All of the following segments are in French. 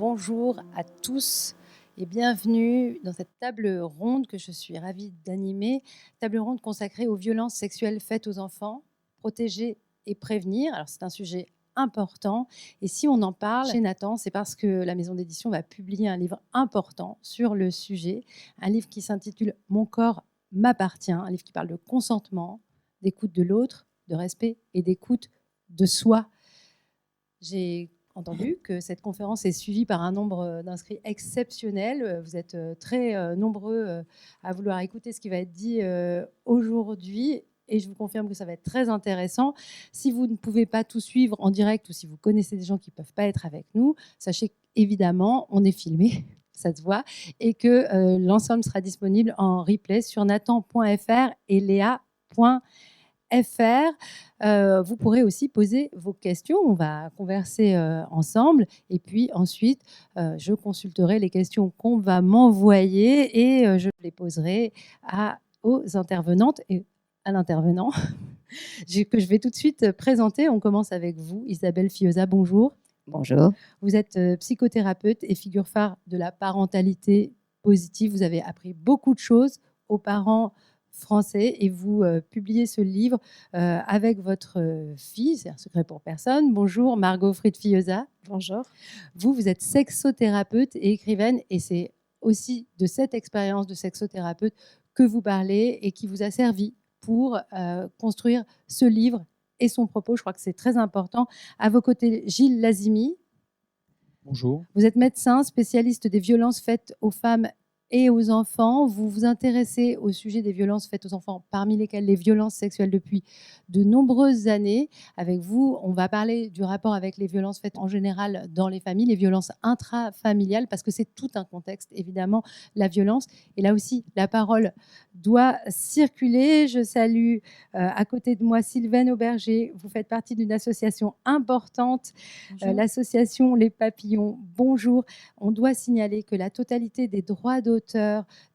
bonjour à tous et bienvenue dans cette table ronde que je suis ravie d'animer. Table ronde consacrée aux violences sexuelles faites aux enfants, protéger et prévenir. Alors c'est un sujet important et si on en parle chez Nathan, c'est parce que la maison d'édition va publier un livre important sur le sujet, un livre qui s'intitule Mon corps m'appartient, un livre qui parle de consentement, d'écoute de l'autre, de respect et d'écoute de soi. J'ai entendu que cette conférence est suivie par un nombre d'inscrits exceptionnel. Vous êtes très nombreux à vouloir écouter ce qui va être dit aujourd'hui. Et je vous confirme que ça va être très intéressant. Si vous ne pouvez pas tout suivre en direct ou si vous connaissez des gens qui ne peuvent pas être avec nous, sachez qu'évidemment, on est filmé, ça se voit, et que l'ensemble sera disponible en replay sur nathan.fr et léa.fr. Vous pourrez aussi poser vos questions. On va converser ensemble. Et puis ensuite, je consulterai les questions qu'on va m'envoyer et je les poserai aux intervenantes et à l'intervenant que je vais tout de suite présenter. On commence avec vous, Isabelle Fioza. Bonjour. Bonjour. Vous êtes psychothérapeute et figure phare de la parentalité positive. Vous avez appris beaucoup de choses aux parents français et vous publiez ce livre avec votre fille, c'est un secret pour personne. Bonjour Margot Fried-Fioza. Bonjour. Vous êtes sexothérapeute et écrivaine et c'est aussi de cette expérience de sexothérapeute que vous parlez et qui vous a servi pour construire ce livre et son propos. Je crois que c'est très important. À vos côtés, Gilles Lazimi. Bonjour. Vous êtes médecin, spécialiste des violences faites aux femmes et aux enfants. Vous vous intéressez au sujet des violences faites aux enfants, parmi lesquelles les violences sexuelles depuis de nombreuses années. Avec vous, on va parler du rapport avec les violences faites en général dans les familles, les violences intrafamiliales, parce que c'est tout un contexte, évidemment, la violence. Et là aussi, la parole doit circuler. Je salue à côté de moi Sylvaine Auberger. Vous faites partie d'une association importante, l'association Les Papillons. Bonjour. On doit signaler que la totalité des droits d'auteur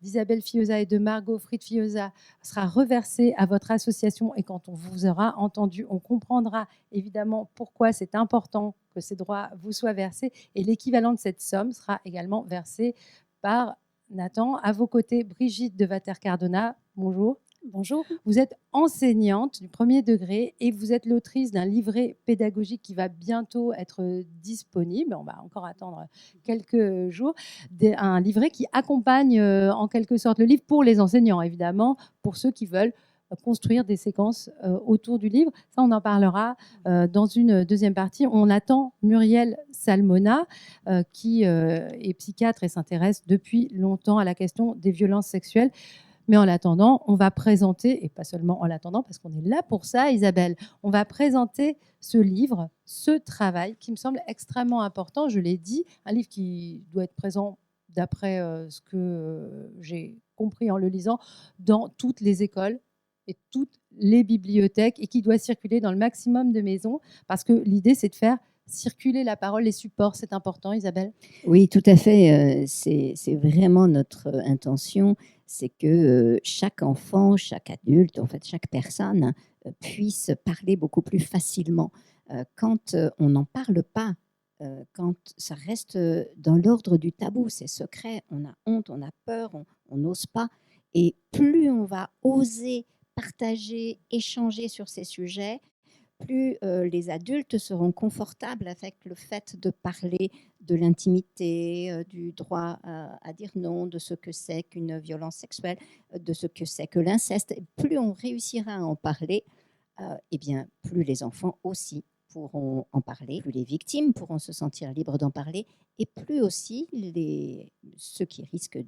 d'Isabelle Fioza et de Margot Fried-Fioza sera reversée à votre association et quand on vous aura entendu, on comprendra évidemment pourquoi c'est important que ces droits vous soient versés et l'équivalent de cette somme sera également versé par Nathan. À vos côtés, Brigitte de Vater-Cardona. Bonjour. Bonjour. Vous êtes enseignante du premier degré et vous êtes l'autrice d'un livret pédagogique qui va bientôt être disponible. On va encore attendre quelques jours. Un livret qui accompagne en quelque sorte le livre pour les enseignants, évidemment, pour ceux qui veulent construire des séquences autour du livre. Ça, on en parlera dans une deuxième partie. On attend Muriel Salmona, qui est psychiatre et s'intéresse depuis longtemps à la question des violences sexuelles. Mais en attendant, on va présenter, et pas seulement en l'attendant, parce qu'on est là pour ça, Isabelle, on va présenter ce livre, ce travail qui me semble extrêmement important. Je l'ai dit, un livre qui doit être présent, d'après ce que j'ai compris en le lisant, dans toutes les écoles et toutes les bibliothèques et qui doit circuler dans le maximum de maisons, parce que l'idée, c'est de faire circuler la parole, les supports. C'est important, Isabelle? Oui, tout à fait. C'est vraiment notre intention, c'est que chaque enfant, chaque adulte, en fait, chaque personne puisse parler beaucoup plus facilement. Quand on n'en parle pas, quand ça reste dans l'ordre du tabou, c'est secret, on a honte, on a peur, on n'ose pas. Et plus on va oser partager, échanger sur ces sujets, plus les adultes seront confortables avec le fait de parler de l'intimité, du droit à dire non, de ce que c'est qu'une violence sexuelle, de ce que c'est que l'inceste. Et plus on réussira à en parler, eh bien, plus les enfants aussi pourront en parler, plus les victimes pourront se sentir libres d'en parler, et plus aussi ceux qui risquent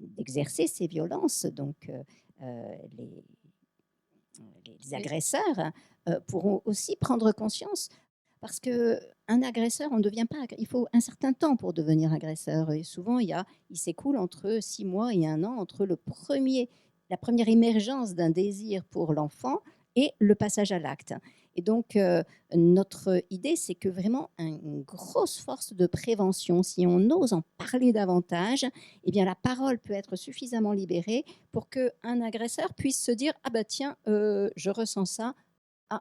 d'exercer ces violences, donc les agresseurs, pourront aussi prendre conscience. Parce qu'un agresseur, on ne devient pas. Il faut un certain temps pour devenir agresseur. Et souvent, il s'écoule entre 6 mois et 1 an entre la première émergence d'un désir pour l'enfant et le passage à l'acte. Et donc, notre idée, c'est que vraiment une grosse force de prévention, si on ose en parler davantage, eh bien, la parole peut être suffisamment libérée pour qu'un agresseur puisse se dire « Ah bah tiens, je ressens ça,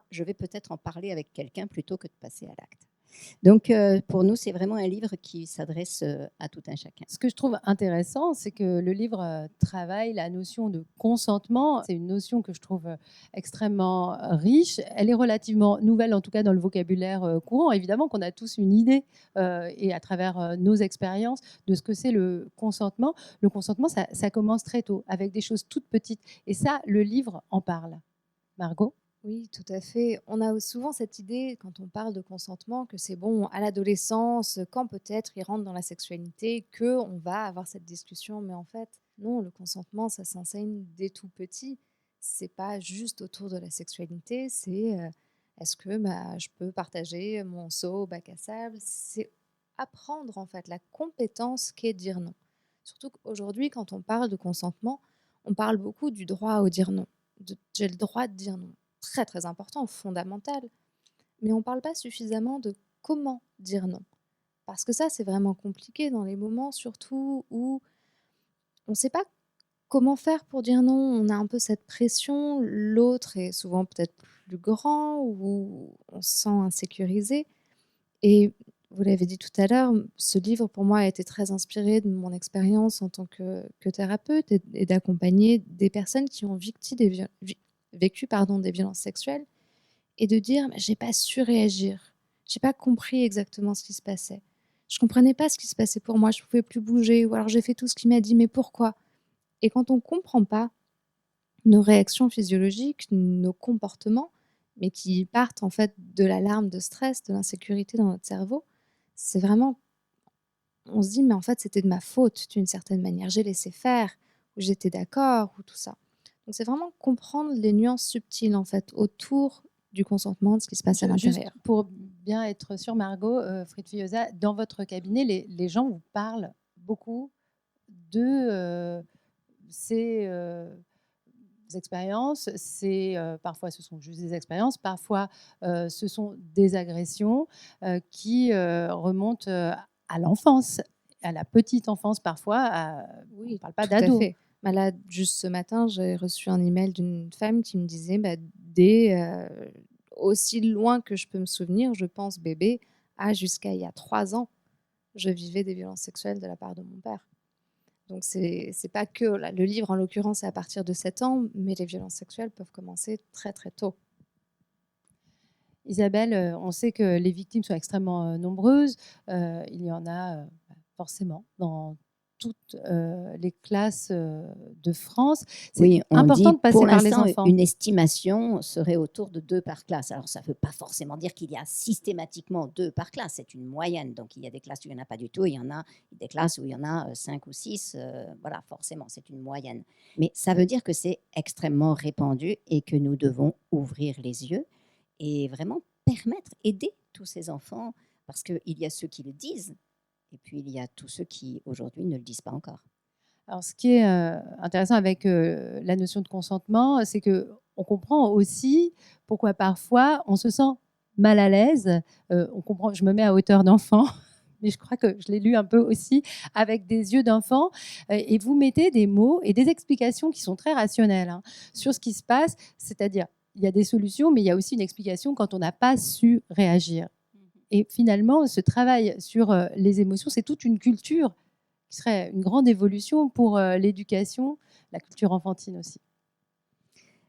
je vais peut-être en parler avec quelqu'un plutôt que de passer à l'acte ». Donc, pour nous, c'est vraiment un livre qui s'adresse à tout un chacun. Ce que je trouve intéressant, c'est que le livre travaille la notion de consentement. C'est une notion que je trouve extrêmement riche. Elle est relativement nouvelle, en tout cas dans le vocabulaire courant. Évidemment qu'on a tous une idée, et à travers nos expériences, de ce que c'est le consentement. Le consentement, ça commence très tôt, avec des choses toutes petites. Et ça, le livre en parle. Margot? Oui, tout à fait. On a souvent cette idée, quand on parle de consentement, que c'est bon à l'adolescence, quand peut-être il rentre dans la sexualité, qu'on va avoir cette discussion. Mais en fait, non, le consentement, ça s'enseigne dès tout petit. C'est pas juste autour de la sexualité, c'est est-ce que je peux partager mon seau au bac à sable. C'est apprendre en fait la compétence qu'est dire non. Surtout qu'aujourd'hui, quand on parle de consentement, on parle beaucoup du droit au dire non. J'ai le droit de dire non, très très important, fondamental. Mais on ne parle pas suffisamment de comment dire non. Parce que ça, c'est vraiment compliqué dans les moments surtout où on ne sait pas comment faire pour dire non. On a un peu cette pression, l'autre est souvent peut-être plus grand ou on se sent insécurisé. Et vous l'avez dit tout à l'heure, ce livre pour moi a été très inspiré de mon expérience en tant que thérapeute et d'accompagner des personnes qui ont vécu des violences sexuelles et de dire j'ai pas su réagir, j'ai pas compris exactement ce qui se passait. Je comprenais pas ce qui se passait pour moi, je pouvais plus bouger ou alors j'ai fait tout ce qu'il m'a dit mais pourquoi? Et quand on comprend pas nos réactions physiologiques, nos comportements, mais qui partent en fait de l'alarme de stress, de l'insécurité dans notre cerveau, c'est vraiment on se dit: «Mais en fait, c'était de ma faute d'une certaine manière. J'ai laissé faire ou j'étais d'accord» ou tout ça. Donc c'est vraiment comprendre les nuances subtiles, en fait, autour du consentement, de ce qui se passe à Juste l'intérieur. pour bien être sûr, Margot, Fritz-Fiosa, dans votre cabinet, les gens vous parlent beaucoup de ces expériences. Parfois, ce sont juste des expériences, parfois, ce sont des agressions qui remontent à l'enfance, à la petite enfance parfois. On ne Oui, parle pas tout à d'ado. fait. Là, juste ce matin, j'ai reçu un email d'une femme qui me disait, dès, aussi loin que je peux me souvenir, je pense bébé, à jusqu'à il y a 3 ans, je vivais des violences sexuelles de la part de mon père. Donc c'est pas que là, le livre, en l'occurrence, c'est à partir de 7 ans, mais les violences sexuelles peuvent commencer très, très tôt. Isabelle, on sait que les victimes sont extrêmement nombreuses. Il y en a forcément dans toutes les classes de France. C'est Oui, on important dit de passer pour par les l'instant, enfants. une estimation serait autour de 2 par classe. Alors, ça ne veut pas forcément dire qu'il y a systématiquement 2 par classe, c'est une moyenne. Donc, il y a des classes où il n'y en a pas du tout, il y en a des classes où il y en a 5 ou 6. Voilà, forcément, c'est une moyenne. Mais ça veut dire que c'est extrêmement répandu et que nous devons ouvrir les yeux et vraiment permettre, aider tous ces enfants, parce qu'il y a ceux qui le disent et puis il y a tous ceux qui, aujourd'hui, ne le disent pas encore. Alors, ce qui est intéressant avec la notion de consentement, c'est qu'on comprend aussi pourquoi parfois on se sent mal à l'aise. On comprend, je me mets à hauteur d'enfant, mais je crois que je l'ai lu un peu aussi avec des yeux d'enfant. Et vous mettez des mots et des explications qui sont très rationnelles sur ce qui se passe. C'est-à-dire, il y a des solutions, mais il y a aussi une explication quand on n'a pas su réagir. Et finalement, ce travail sur les émotions, c'est toute une culture qui serait une grande évolution pour l'éducation, la culture enfantine aussi.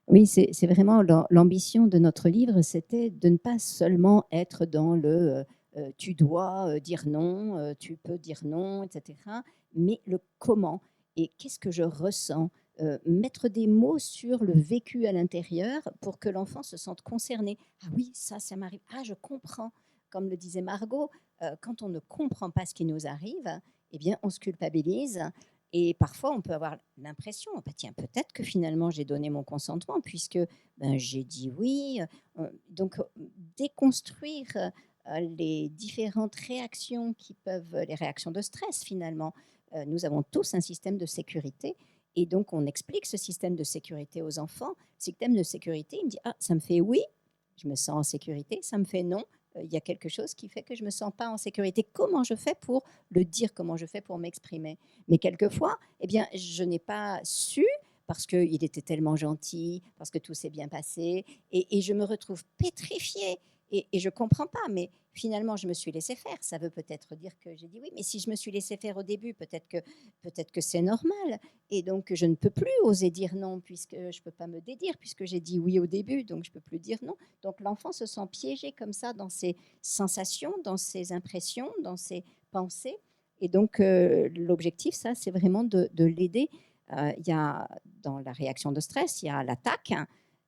Oui, c'est vraiment l'ambition de notre livre, c'était de ne pas seulement être dans le tu dois dire non, tu peux dire non, etc., mais le comment et qu'est-ce que je ressens, mettre des mots sur le vécu à l'intérieur pour que l'enfant se sente concerné. Ah oui, ça m'arrive. Ah, je comprends. Comme le disait Margot, quand on ne comprend pas ce qui nous arrive, eh bien, on se culpabilise. Et parfois, on peut avoir l'impression, bah, tiens, peut-être que finalement, j'ai donné mon consentement puisque j'ai dit oui. Donc, déconstruire les différentes réactions qui peuvent, les réactions de stress finalement. Nous avons tous un système de sécurité et donc on explique ce système de sécurité aux enfants. Système de sécurité, il me dit, ah, ça me fait oui, je me sens en sécurité, ça me fait non, il y a quelque chose qui fait que je ne me sens pas en sécurité. Comment je fais pour le dire, comment je fais pour m'exprimer? Mais quelquefois, eh bien, je n'ai pas su parce qu'il était tellement gentil, parce que tout s'est bien passé, et je me retrouve pétrifiée Et je ne comprends pas, mais finalement, je me suis laissé faire. Ça veut peut-être dire que j'ai dit oui, mais si je me suis laissé faire au début, peut-être que c'est normal. Et donc, je ne peux plus oser dire non, puisque je ne peux pas me dédire, puisque j'ai dit oui au début, donc je ne peux plus dire non. Donc, l'enfant se sent piégé comme ça dans ses sensations, dans ses impressions, dans ses pensées. Et donc, l'objectif, ça, c'est vraiment de l'aider. Il y a, dans la réaction de stress, il y a l'attaque, hein,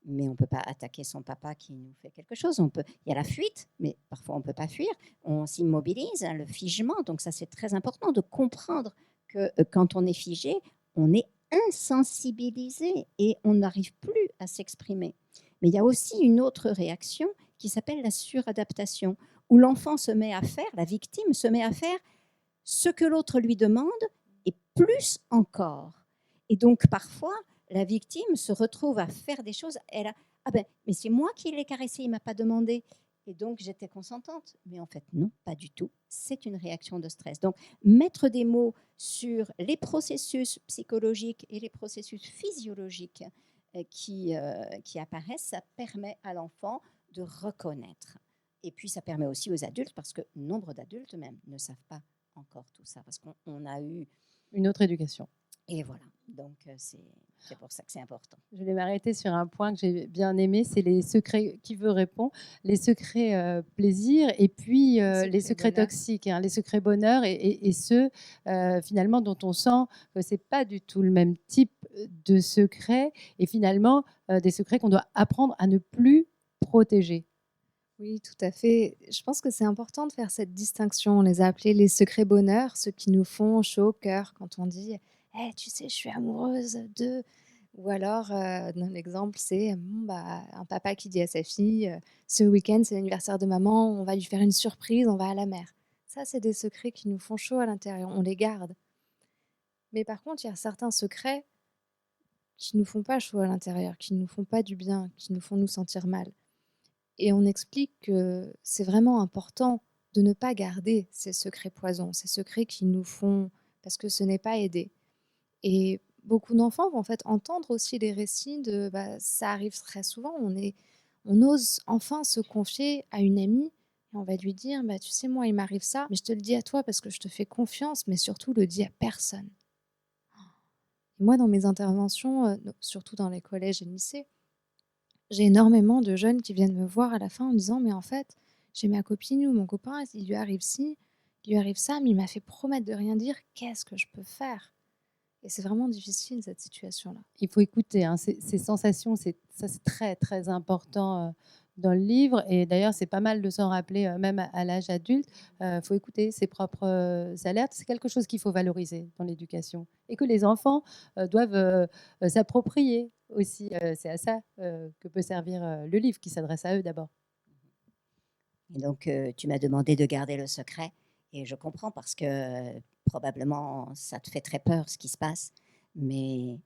mais on ne peut pas attaquer son papa qui nous fait quelque chose. Il y a la fuite, mais parfois on ne peut pas fuir. On s'immobilise, hein, le figement. Donc ça, c'est très important de comprendre que quand on est figé, on est insensibilisé et on n'arrive plus à s'exprimer. Mais il y a aussi une autre réaction qui s'appelle la suradaptation, où l'enfant se met à faire, la victime se met à faire ce que l'autre lui demande et plus encore. Et donc parfois, la victime se retrouve à faire des choses. Elle a, ah ben, mais c'est moi qui l'ai caressé, il m'a pas demandé. Et donc j'étais consentante. Mais en fait, non, pas du tout. C'est une réaction de stress. Donc mettre des mots sur les processus psychologiques et les processus physiologiques qui apparaissent, ça permet à l'enfant de reconnaître. Et puis ça permet aussi aux adultes, parce que nombre d'adultes même ne savent pas encore tout ça, parce qu'on a eu une autre éducation. Et voilà, donc c'est pour ça que c'est important. Je vais m'arrêter sur un point que j'ai bien aimé, c'est les secrets, qui veut répondre, les secrets plaisir et puis les secrets toxiques, hein, les secrets bonheur et ceux finalement dont on sent que ce n'est pas du tout le même type de secrets et finalement des secrets qu'on doit apprendre à ne plus protéger. Oui, tout à fait. Je pense que c'est important de faire cette distinction. On les a appelés les secrets bonheur, ceux qui nous font chaud au cœur quand on dit hey, tu sais, je suis amoureuse de. Ou alors, dans l'exemple, c'est un papa qui dit à sa fille ce week-end, c'est l'anniversaire de maman, on va lui faire une surprise, on va à la mer. Ça, c'est des secrets qui nous font chaud à l'intérieur, on les garde. Mais par contre, il y a certains secrets qui ne nous font pas chaud à l'intérieur, qui ne nous font pas du bien, qui nous font nous sentir mal. Et on explique que c'est vraiment important de ne pas garder ces secrets poisons, ces secrets qui nous font, parce que ce n'est pas aider. Et beaucoup d'enfants vont en fait entendre aussi les récits de, ça arrive très souvent, on ose enfin se confier à une amie et on va lui dire, tu sais, moi il m'arrive ça, mais je te le dis à toi parce que je te fais confiance, mais surtout le dis à personne. Et moi dans mes interventions, surtout dans les collèges et lycées, j'ai énormément de jeunes qui viennent me voir à la fin en disant mais en fait, j'ai ma copine ou mon copain, il lui arrive ci, il lui arrive ça, mais il m'a fait promettre de rien dire, qu'est-ce que je peux faire? Et c'est vraiment difficile cette situation-là. Il faut écouter hein, ces sensations, ça c'est très très important dans le livre et d'ailleurs c'est pas mal de s'en rappeler même à l'âge adulte. Il faut écouter ses propres alertes, c'est quelque chose qu'il faut valoriser dans l'éducation et que les enfants doivent s'approprier aussi. C'est à ça que peut servir le livre qui s'adresse à eux d'abord. Et donc tu m'as demandé de garder le secret et je comprends parce que probablement ça te fait très peur ce qui se passe, mais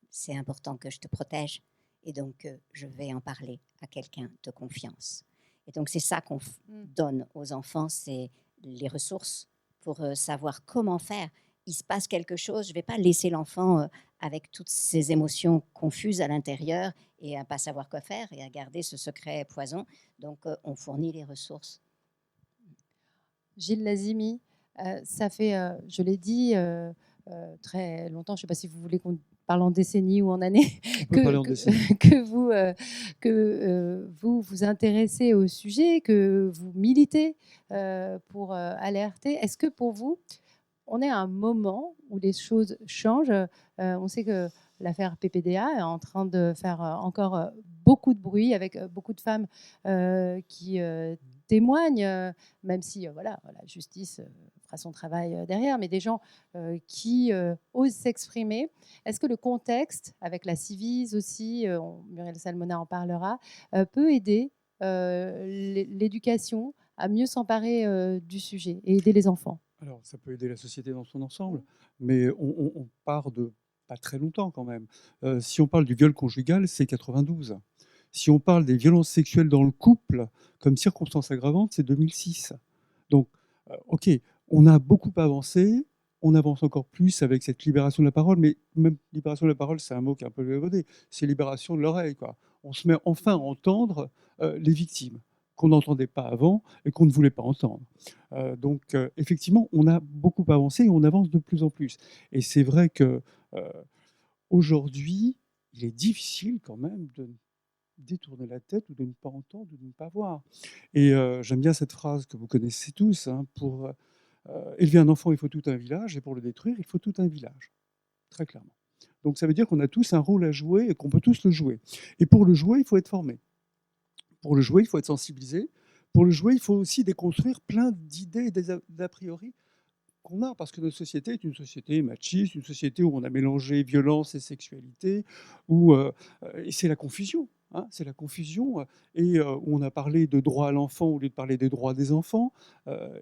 c'est important que je te protège et donc je vais en parler à quelqu'un de confiance. Et donc c'est ça qu'on donne aux enfants, c'est les ressources pour savoir comment faire. Il se passe quelque chose, je ne vais pas laisser l'enfant avec toutes ces émotions confuses à l'intérieur et à ne pas savoir quoi faire et à garder ce secret poison. Donc on fournit les ressources. Gilles Lazimi, ça fait, je l'ai dit, très longtemps, je ne sais pas si vous voulez qu'on parle en décennies ou en années, que vous vous intéressez au sujet, que vous militez pour alerter. Est-ce que pour vous, on est à un moment où les choses changent? On sait que l'affaire PPDA est en train de faire encore beaucoup de bruit avec beaucoup de femmes qui témoignent, même si voilà, la justice fera son travail derrière, mais des gens qui osent s'exprimer. Est-ce que le contexte, avec la Civise aussi, Muriel Salmona en parlera, peut aider l'éducation à mieux s'emparer du sujet et aider les enfants? Alors, ça peut aider la société dans son ensemble, mais on part de pas très longtemps quand même. Si on parle du viol conjugal, c'est 92. Si on parle des violences sexuelles dans le couple comme circonstance aggravante, c'est 2006. Donc, OK, on a beaucoup avancé, on avance encore plus avec cette libération de la parole, mais même libération de la parole, c'est un mot qui est un peu galvaudé, c'est libération de l'oreille, quoi. On se met enfin à entendre les victimes. qu'on n'entendait pas avant et qu'on ne voulait pas entendre. Donc, effectivement, on a beaucoup avancé et on avance de plus en plus. Et c'est vrai que aujourd'hui, il est difficile quand même de détourner la tête ou de ne pas entendre ou de ne pas voir. Et j'aime bien cette phrase que vous connaissez tous, hein, pour élever un enfant, il faut tout un village, et pour le détruire, il faut tout un village, très clairement. Donc ça veut dire qu'on a tous un rôle à jouer et qu'on peut tous le jouer. Et pour le jouer, il faut être formé. Pour le jouer, il faut être sensibilisé. Pour le jouer, il faut aussi déconstruire plein d'idées et d'a priori qu'on a, parce que notre société est une société machiste, une société où on a mélangé violence et sexualité, et c'est la confusion. Hein, c'est la confusion, où on a parlé de droit à l'enfant au lieu de parler des droits des enfants.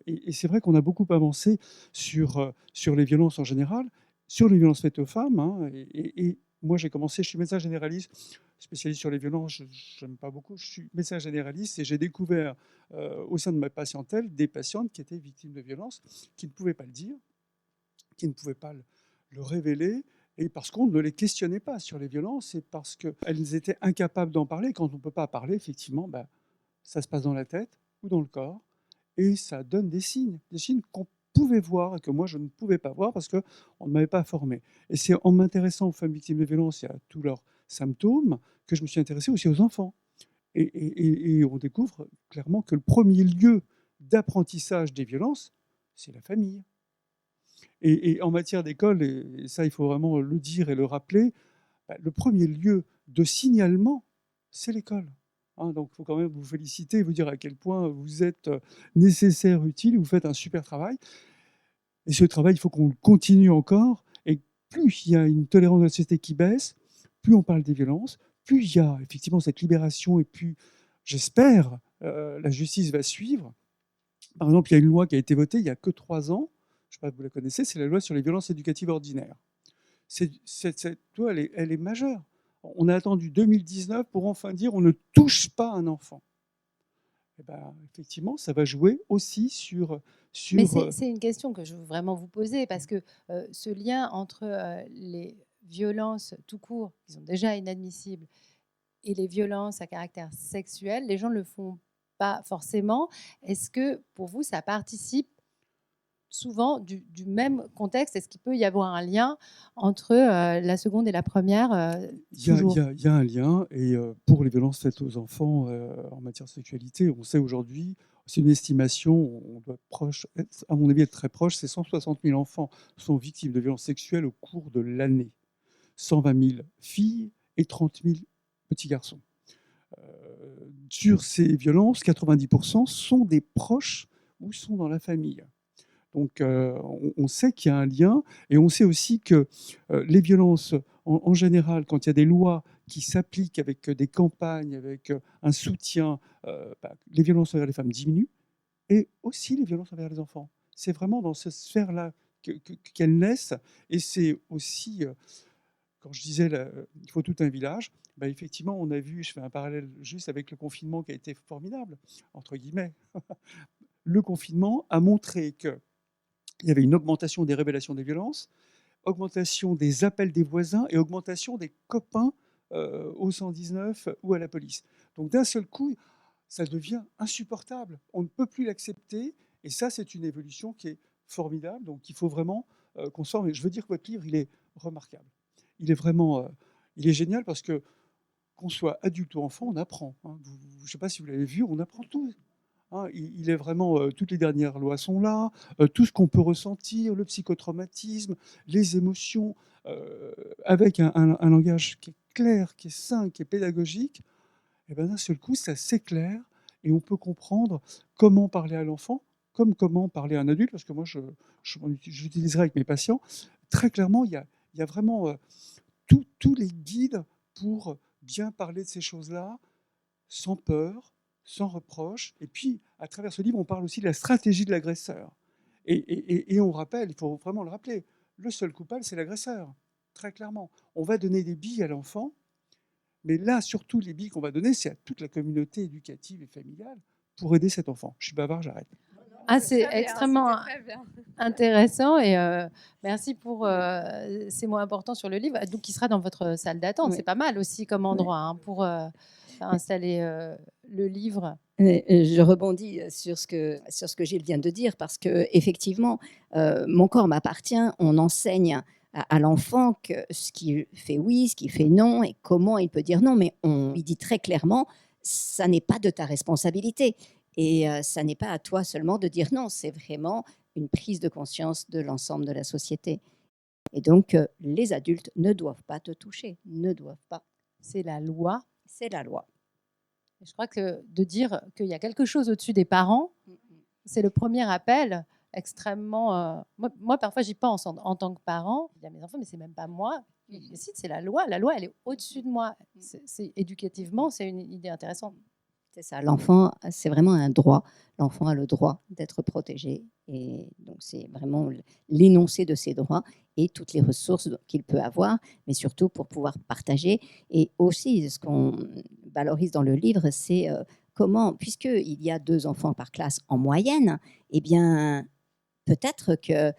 Et c'est vrai qu'on a beaucoup avancé sur les violences en général, sur les violences faites aux femmes. Hein, et moi, j'ai commencé, je suis médecin généraliste, spécialiste sur les violences, je n'aime pas beaucoup, je suis médecin généraliste et j'ai découvert au sein de ma patientèle des patientes qui étaient victimes de violences, qui ne pouvaient pas le dire, qui ne pouvaient pas le révéler, et parce qu'on ne les questionnait pas sur les violences, et parce qu'elles étaient incapables d'en parler. Quand on ne peut pas parler, effectivement, ça se passe dans la tête ou dans le corps, et ça donne des signes qu'on pouvait voir et que moi je ne pouvais pas voir parce qu'on ne m'avait pas formé. Et c'est en m'intéressant aux femmes victimes de violences et à tous leurs symptômes que je me suis intéressé aussi aux enfants. Et on découvre clairement que le premier lieu d'apprentissage des violences, c'est la famille. Et en matière d'école, et ça il faut vraiment le dire et le rappeler, le premier lieu de signalement, c'est l'école. Hein, donc il faut quand même vous féliciter, vous dire à quel point vous êtes nécessaire, utile, vous faites un super travail. Et ce travail, il faut qu'on le continue encore. Et plus il y a une tolérance de la société qui baisse, plus on parle des violences, plus il y a effectivement cette libération, et plus, j'espère, la justice va suivre. Par exemple, il y a une loi qui a été votée il n'y a que 3 ans, je ne sais pas si vous la connaissez, c'est la loi sur les violences éducatives ordinaires. Cette loi, elle est majeure. On a attendu 2019 pour enfin dire on ne touche pas un enfant. Et effectivement, ça va jouer aussi sur... Mais c'est une question que je veux vraiment vous poser, parce que ce lien entre les violences tout court, qui sont déjà inadmissibles, et les violences à caractère sexuel, les gens ne le font pas forcément. Est-ce que pour vous, ça participe souvent du même contexte? Est-ce qu'il peut y avoir un lien entre la seconde et la première toujours? Il y a un lien, et pour les violences faites aux enfants en matière de sexualité, on sait aujourd'hui, c'est une estimation, on doit à mon avis être très proche, c'est 160 000 enfants sont victimes de violences sexuelles au cours de l'année. 120 000 filles et 30 000 petits garçons. Sur ces violences, 90% sont des proches ou sont dans la famille. Donc on sait qu'il y a un lien, et on sait aussi que les violences, en général, quand il y a des lois qui s'appliquent avec des campagnes, avec un soutien, les violences envers les femmes diminuent, et aussi les violences envers les enfants. C'est vraiment dans cette sphère-là qu'elles naissent, et c'est aussi, quand je disais il faut tout un village, effectivement, on a vu, je fais un parallèle juste avec le confinement qui a été formidable, entre guillemets. Le confinement a montré que il y avait une augmentation des révélations des violences, augmentation des appels des voisins et augmentation des copains au 119 ou à la police. Donc d'un seul coup, ça devient insupportable. On ne peut plus l'accepter, et ça, c'est une évolution qui est formidable. Donc il faut vraiment qu'on sorte. Et je veux dire que votre livre, il est remarquable. Il est vraiment, il est génial, parce que qu'on soit adulte ou enfant, on apprend. Hein. Je ne sais pas si vous l'avez vu, on apprend tout. Hein, il est vraiment, toutes les dernières lois sont là, tout ce qu'on peut ressentir, le psychotraumatisme, les émotions, avec un langage qui est clair, qui est simple, qui est pédagogique. Et d'un seul coup, ça s'éclaire, et on peut comprendre comment parler à l'enfant, comme comment parler à un adulte, parce que moi, j'utiliserai avec mes patients. Très clairement, il y a vraiment tous les guides pour bien parler de ces choses-là, sans peur, sans reproche. Et puis, à travers ce livre, on parle aussi de la stratégie de l'agresseur. Et on rappelle, il faut vraiment le rappeler, le seul coupable, c'est l'agresseur, très clairement. On va donner des billes à l'enfant, mais là, surtout, les billes qu'on va donner, c'est à toute la communauté éducative et familiale pour aider cet enfant. Je suis bavard, j'arrête. Ah, c'est extrêmement intéressant, et merci pour ces mots importants sur le livre, donc qui sera dans votre salle d'attente. Oui. C'est pas mal aussi comme endroit pour installer le livre. Je rebondis sur ce que Gilles vient de dire, parce que effectivement, mon corps m'appartient. On enseigne à l'enfant que ce qui fait oui, ce qui fait non, et comment il peut dire non. Mais on lui dit très clairement, ça n'est pas de ta responsabilité. Et ça n'est pas à toi seulement de dire non. C'est vraiment une prise de conscience de l'ensemble de la société. Et donc, les adultes ne doivent pas te toucher, ne doivent pas. C'est la loi. C'est la loi. Et je crois que de dire qu'il y a quelque chose au-dessus des parents, c'est le premier appel extrêmement. Moi, parfois, j'y pense en tant que parent. Je dis à mes enfants, mais c'est même pas moi qui décide, c'est la loi. La loi, elle est au-dessus de moi. Éducativement, c'est une idée intéressante. C'est ça, l'enfant, c'est vraiment un droit. L'enfant a le droit d'être protégé. Et donc, c'est vraiment l'énoncé de ses droits et toutes les ressources qu'il peut avoir, mais surtout pour pouvoir partager. Et aussi, ce qu'on valorise dans le livre, c'est comment, puisqu'il y a 2 enfants par classe en moyenne, eh bien, peut-être que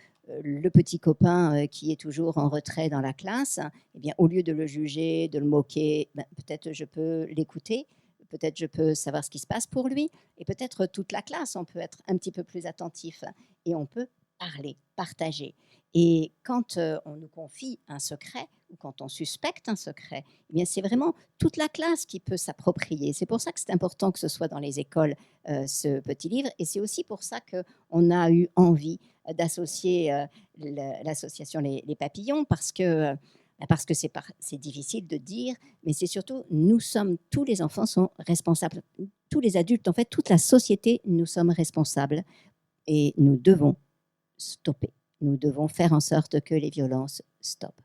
le petit copain qui est toujours en retrait dans la classe, eh bien, au lieu de le juger, de le moquer, peut-être je peux l'écouter. Peut-être je peux savoir ce qui se passe pour lui, et peut-être toute la classe, on peut être un petit peu plus attentif et on peut parler, partager. Et quand on nous confie un secret ou quand on suspecte un secret, eh bien c'est vraiment toute la classe qui peut s'approprier. C'est pour ça que c'est important que ce soit dans les écoles, ce petit livre, et c'est aussi pour ça qu'on a eu envie d'associer l'association les Papillons, parce que c'est difficile de dire, mais c'est surtout, tous les enfants sont responsables. Tous les adultes, en fait, toute la société, nous sommes responsables. Et nous devons stopper. Nous devons faire en sorte que les violences stoppent.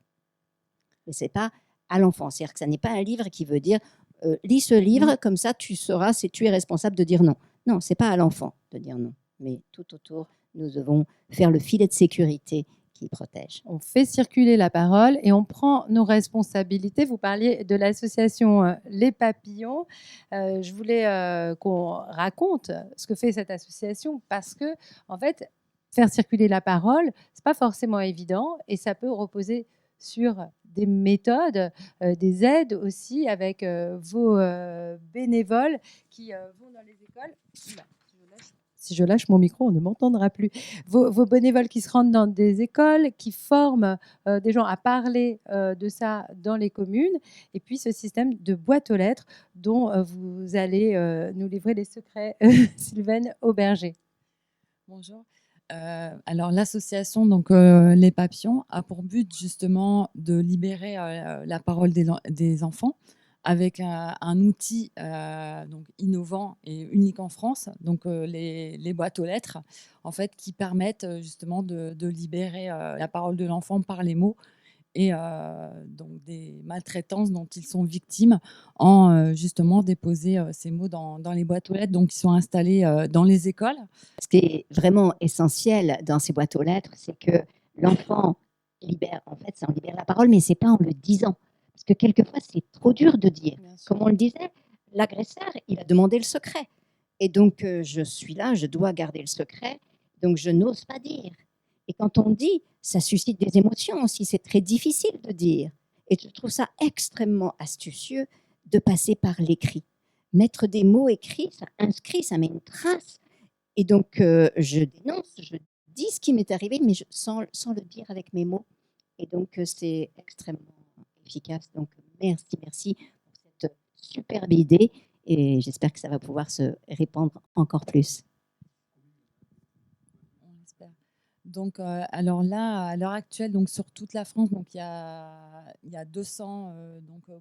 Mais ce n'est pas à l'enfant. C'est-à-dire que ce n'est pas un livre qui veut dire lis ce livre, comme ça tu sauras si tu es responsable de dire non. Non, ce n'est pas à l'enfant de dire non. Mais tout autour, nous devons faire le filet de sécurité qui protège. On fait circuler la parole et on prend nos responsabilités. Vous parliez de l'association Les Papillons. Je voulais qu'on raconte ce que fait cette association, parce que, en fait, faire circuler la parole, c'est pas forcément évident, et ça peut reposer sur des méthodes, des aides aussi, avec vos bénévoles qui vont dans les écoles. Si je lâche mon micro, on ne m'entendra plus. Vos bénévoles qui se rendent dans des écoles, qui forment des gens à parler de ça dans les communes, et puis ce système de boîte aux lettres dont vous allez nous livrer les secrets, Sylvaine Auberger. Bonjour. Alors l'association Les Papillons a pour but justement de libérer la parole des enfants avec un outil donc innovant et unique en France, donc les boîtes aux lettres, en fait, qui permettent justement de libérer la parole de l'enfant par les mots et donc des maltraitances dont ils sont victimes, en justement déposer ces mots dans les boîtes aux lettres, donc qui sont installées dans les écoles. Ce qui est vraiment essentiel dans ces boîtes aux lettres, c'est que l'enfant libère, en fait, ça en libère la parole, mais c'est pas en le disant. Parce que quelquefois, c'est trop dur de dire. Comme on le disait, l'agresseur, il a demandé le secret. Et donc, je suis là, je dois garder le secret, donc je n'ose pas dire. Et quand on dit, ça suscite des émotions aussi, c'est très difficile de dire. Et je trouve ça extrêmement astucieux de passer par l'écrit. Mettre des mots écrits, ça inscrit, ça met une trace. Et donc, je dénonce, je dis ce qui m'est arrivé, mais sans le dire avec mes mots. Et donc, c'est extrêmement efficace. Donc, merci pour cette superbe idée. Et j'espère que ça va pouvoir se répandre encore plus. On espère. Donc, alors là, à l'heure actuelle, donc sur toute la France, donc il y a 200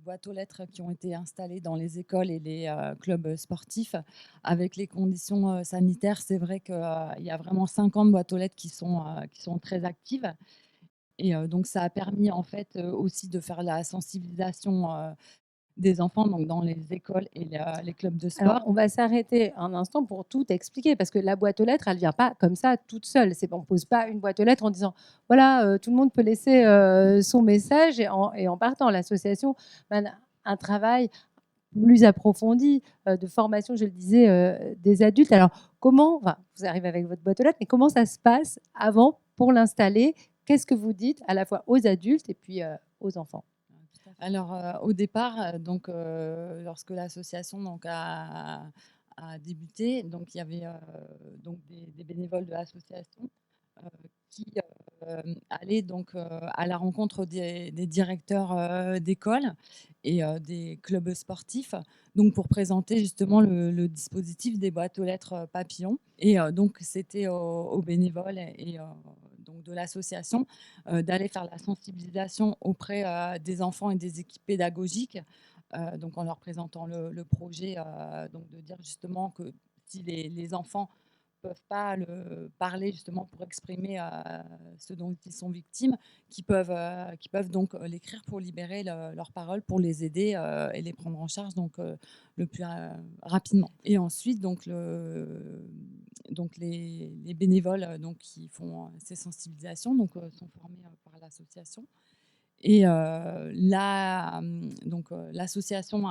boîtes aux lettres qui ont été installées dans les écoles et les clubs sportifs. Avec les conditions sanitaires, c'est vrai qu'il y a vraiment 50 boîtes aux lettres qui sont très actives. Et donc, ça a permis en fait aussi de faire la sensibilisation des enfants donc dans les écoles et les clubs de sport. Alors, on va s'arrêter un instant pour tout expliquer, parce que la boîte aux lettres, elle ne vient pas comme ça toute seule. On ne pose pas une boîte aux lettres en disant voilà, tout le monde peut laisser son message et en partant. L'association mène un travail plus approfondi de formation, je le disais, des adultes. Alors, vous arrivez avec votre boîte aux lettres, mais comment ça se passe avant pour l'installer? Qu'est-ce que vous dites à la fois aux adultes et puis aux enfants? Alors, au départ, lorsque l'association a a débuté. Donc il y avait donc des bénévoles de l'association qui allaient donc à la rencontre des directeurs d'école et des clubs sportifs, donc pour présenter justement le dispositif des boîtes aux lettres papillons. Et donc c'était aux bénévoles et donc de l'association d'aller faire la sensibilisation auprès des enfants et des équipes pédagogiques, donc en leur présentant le projet, donc de dire justement que si les enfants peuvent pas le parler justement pour exprimer ce dont ils sont victimes, qui peuvent donc l'écrire pour libérer leurs paroles, pour les aider et les prendre en charge donc le plus rapidement. Et ensuite donc les bénévoles donc qui font ces sensibilisations donc sont formés par l'association. Et là, donc l'association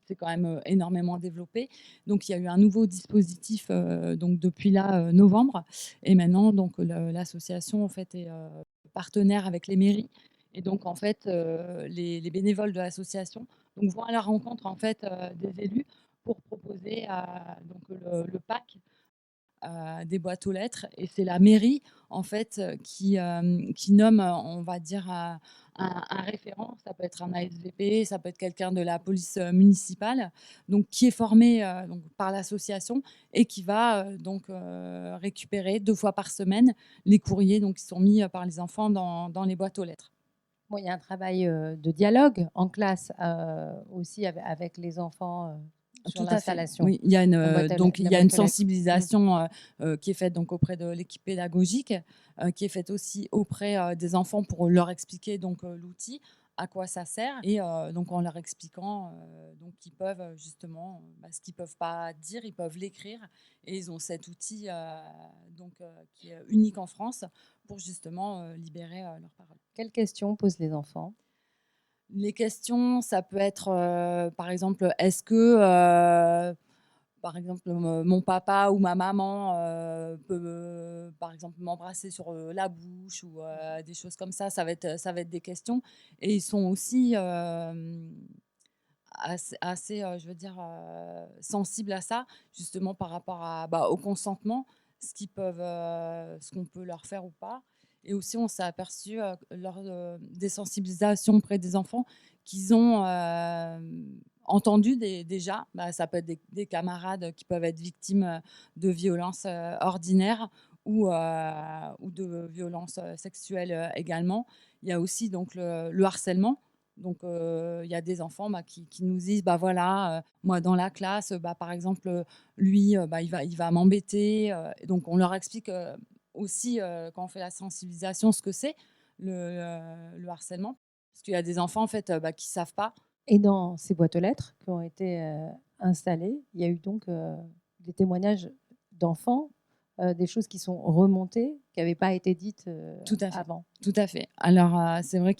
s'est quand même énormément développée. Donc il y a eu un nouveau dispositif donc depuis là, novembre. Et maintenant, donc l'association en fait est partenaire avec les mairies. Et donc en fait, les bénévoles de l'association donc vont à la rencontre en fait des élus pour proposer donc le pack des boîtes aux lettres. Et c'est la mairie en fait qui nomme, on va dire, un référent. Ça peut être un ASVP, ça peut être quelqu'un de la police municipale, donc qui est formé donc, par l'association et qui va donc récupérer 2 fois par semaine les courriers donc, qui sont mis par les enfants dans les boîtes aux lettres. Bon, il y a un travail de dialogue en classe aussi avec les enfants sur Tout à fait. l'installation. Oui, il y a une, La boîte à donc la il y a boîte une aux lettres. sensibilisation qui est faite donc auprès de l'équipe pédagogique, qui est faite aussi auprès des enfants pour leur expliquer donc l'outil, à quoi ça sert, et donc en leur expliquant donc qu'ils peuvent justement ce qu'ils peuvent pas dire, ils peuvent l'écrire, et ils ont cet outil donc qui est unique en France pour justement libérer leurs paroles. Quelles questions posent les enfants? Les questions, ça peut être, par exemple, est-ce que, par exemple, mon papa ou ma maman peut, par exemple, m'embrasser sur la bouche ou des choses comme ça. Ça va être des questions. Et ils sont aussi assez je veux dire, sensibles à ça, justement par rapport au consentement, ce qu'on peut leur faire ou pas. Et aussi, on s'est aperçu lors des sensibilisations auprès des enfants qu'ils ont entendu déjà. Ça peut être des camarades qui peuvent être victimes de violences ordinaires ou de violences sexuelles également. Il y a aussi donc le harcèlement. Donc, il y a des enfants qui nous disent, voilà, moi dans la classe, par exemple, lui, il va m'embêter. Et donc, on leur explique aussi, quand on fait la sensibilisation, ce que c'est le harcèlement. Parce qu'il y a des enfants, en fait, qui ne savent pas. Et dans ces boîtes aux lettres qui ont été installées, il y a eu donc des témoignages d'enfants, des choses qui sont remontées, qui n'avaient pas été dites Tout à fait. avant. Tout à fait. Alors, c'est vrai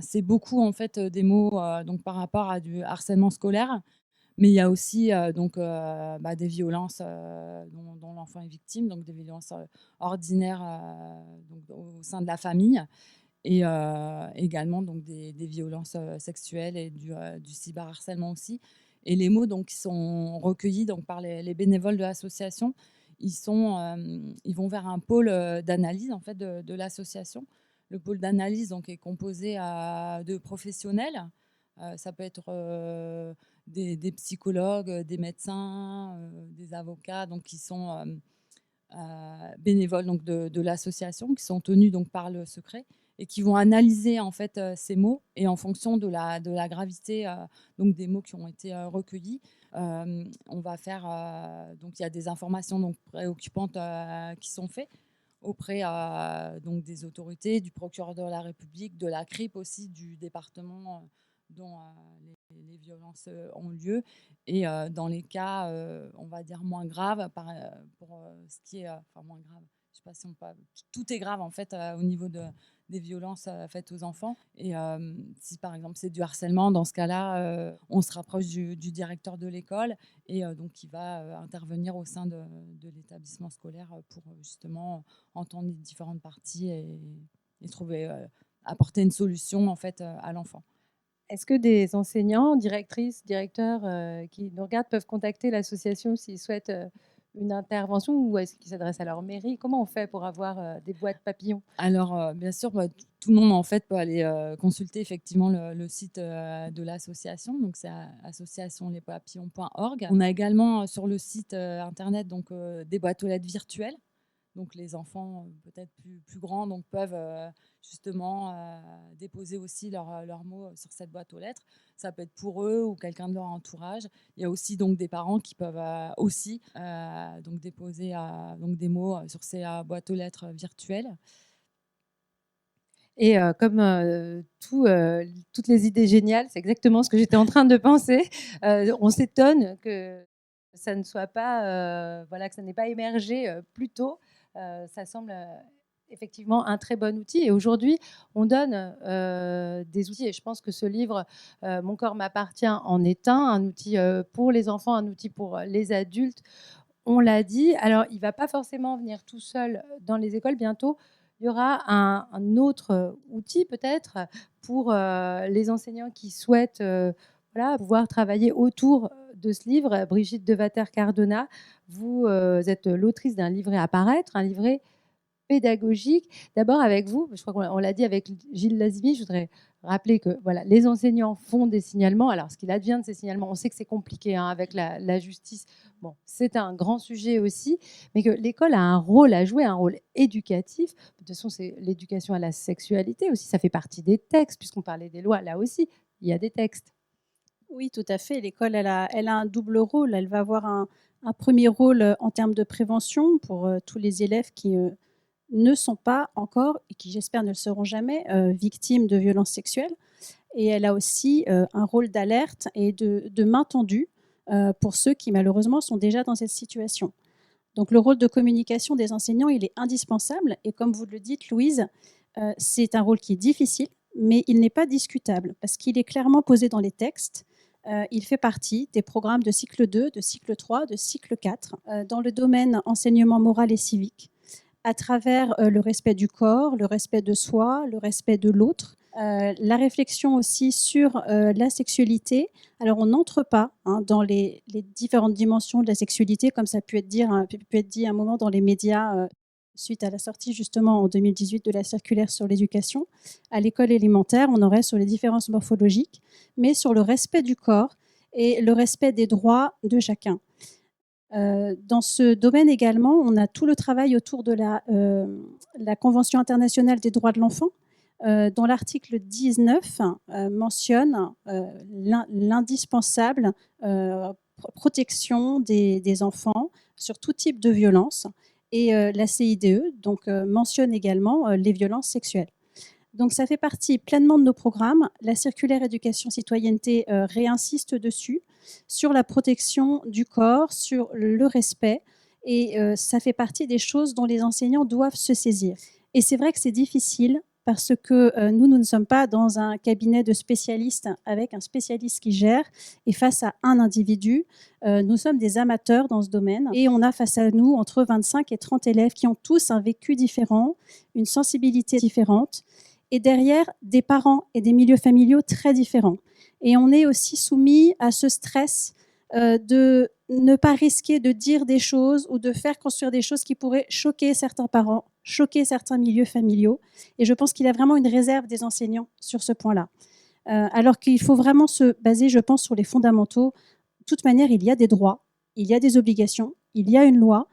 c'est beaucoup, en fait, des mots donc par rapport à du harcèlement scolaire. Mais il y a aussi donc des violences dont l'enfant est victime, donc des violences ordinaires donc au sein de la famille, et également donc des violences sexuelles et du cyberharcèlement aussi. Et les mots donc qui sont recueillis donc par les bénévoles de l'association, ils vont vers un pôle d'analyse en fait de l'association. Le pôle d'analyse donc est composé de professionnels. Ça peut être des psychologues, des médecins, des avocats, donc qui sont bénévoles donc de l'association, qui sont tenus donc par le secret et qui vont analyser en fait ces mots, et en fonction de la gravité donc des mots qui ont été recueillis, on va faire donc il y a des informations donc préoccupantes qui sont faites auprès donc des autorités, du procureur de la République, de la CRIP aussi, du département dont les violences ont lieu. Et dans les cas, on va dire moins graves, pour ce qui est, enfin moins grave, je sais pas si on peut, tout est grave en fait au niveau des violences faites aux enfants. Et si par exemple c'est du harcèlement, dans ce cas-là, on se rapproche du directeur de l'école, et donc il va intervenir au sein de l'établissement scolaire pour justement entendre les différentes parties et trouver, apporter une solution en fait à l'enfant. Est-ce que des enseignants, directrices, directeurs qui nous regardent peuvent contacter l'association s'ils souhaitent une intervention ou est-ce qu'ils s'adressent à leur mairie? Comment on fait pour avoir des boîtes papillons? Alors, bien sûr, tout le monde, en fait, peut aller, consulter effectivement le site, de l'association, donc c'est associationlespapillons.org. On a également, sur le site, internet donc, des boîtes aux lettres virtuelles. Donc les enfants, peut-être plus grands donc peuvent, justement, déposer aussi leurs mots sur cette boîte aux lettres. Ça peut être pour eux ou quelqu'un de leur entourage. Il y a aussi donc des parents qui peuvent, aussi, donc déposer, donc des mots, sur ces, boîtes aux lettres virtuelles. Et comme toutes les idées géniales, c'est exactement ce que j'étais en train de penser. On s'étonne que ça ne soit pas, voilà, que ça n'ait pas émergé plus tôt. Ça semble effectivement un très bon outil. Et aujourd'hui, on donne des outils. Et je pense que ce livre, Mon corps m'appartient, en est un outil pour les enfants, un outil pour les adultes. On l'a dit. Alors, il ne va pas forcément venir tout seul dans les écoles bientôt. Il y aura un autre outil peut-être pour les enseignants qui souhaitent voilà, pouvoir travailler autour de ce livre. Brigitte Devater-Cardona, vous êtes l'autrice d'un livret à paraître, un livret pédagogique. D'abord avec vous, je crois qu'on l'a dit avec Gilles Lazimi, je voudrais rappeler que voilà, les enseignants font des signalements. Alors, ce qu'il advient de ces signalements, on sait que c'est compliqué hein, avec la justice. Bon, c'est un grand sujet aussi, mais que l'école a un rôle à jouer, un rôle éducatif. De toute façon, c'est l'éducation à la sexualité aussi. Ça fait partie des textes, puisqu'on parlait des lois. Là aussi, il y a des textes. Oui, tout à fait. L'école, elle a un double rôle. Elle va avoir un premier rôle en termes de prévention pour tous les élèves qui ne sont pas encore, et qui j'espère ne le seront jamais, victimes de violences sexuelles. Et elle a aussi un rôle d'alerte et de main tendue pour ceux qui malheureusement sont déjà dans cette situation. Donc le rôle de communication des enseignants, il est indispensable. Et comme vous le dites, Louise, c'est un rôle qui est difficile, mais il n'est pas discutable parce qu'il est clairement posé dans les textes. Il fait partie des programmes de cycle 2, de cycle 3, de cycle 4, dans le domaine enseignement moral et civique, à travers le respect du corps, le respect de soi, le respect de l'autre, la réflexion aussi sur la sexualité. Alors, on n'entre pas hein, dans les différentes dimensions de la sexualité, comme ça peut être dit à un moment dans les médias, suite à la sortie justement en 2018 de la circulaire sur l'éducation. À l'école élémentaire, on aurait sur les différences morphologiques, mais sur le respect du corps et le respect des droits de chacun. Dans ce domaine également, on a tout le travail autour de la Convention internationale des droits de l'enfant, dont l'article 19 mentionne l'indispensable protection des enfants sur tout type de violence. Et la CIDE donc, mentionne également les violences sexuelles. Donc ça fait partie pleinement de nos programmes. La circulaire éducation citoyenneté réinsiste dessus, sur la protection du corps, sur le respect. Et ça fait partie des choses dont les enseignants doivent se saisir. Et c'est vrai que c'est difficile parce que nous ne sommes pas dans un cabinet de spécialistes avec un spécialiste qui gère et face à un individu. Nous sommes des amateurs dans ce domaine et on a face à nous entre 25 et 30 élèves qui ont tous un vécu différent, une sensibilité différente et derrière des parents et des milieux familiaux très différents. Et on est aussi soumis à ce stress de ne pas risquer de dire des choses ou de faire construire des choses qui pourraient choquer certains parents, choquer certains milieux familiaux. Et je pense qu'il y a vraiment une réserve des enseignants sur ce point-là. Alors qu'il faut vraiment se baser, je pense, sur les fondamentaux. De toute manière, il y a des droits, il y a des obligations, il y a une loi.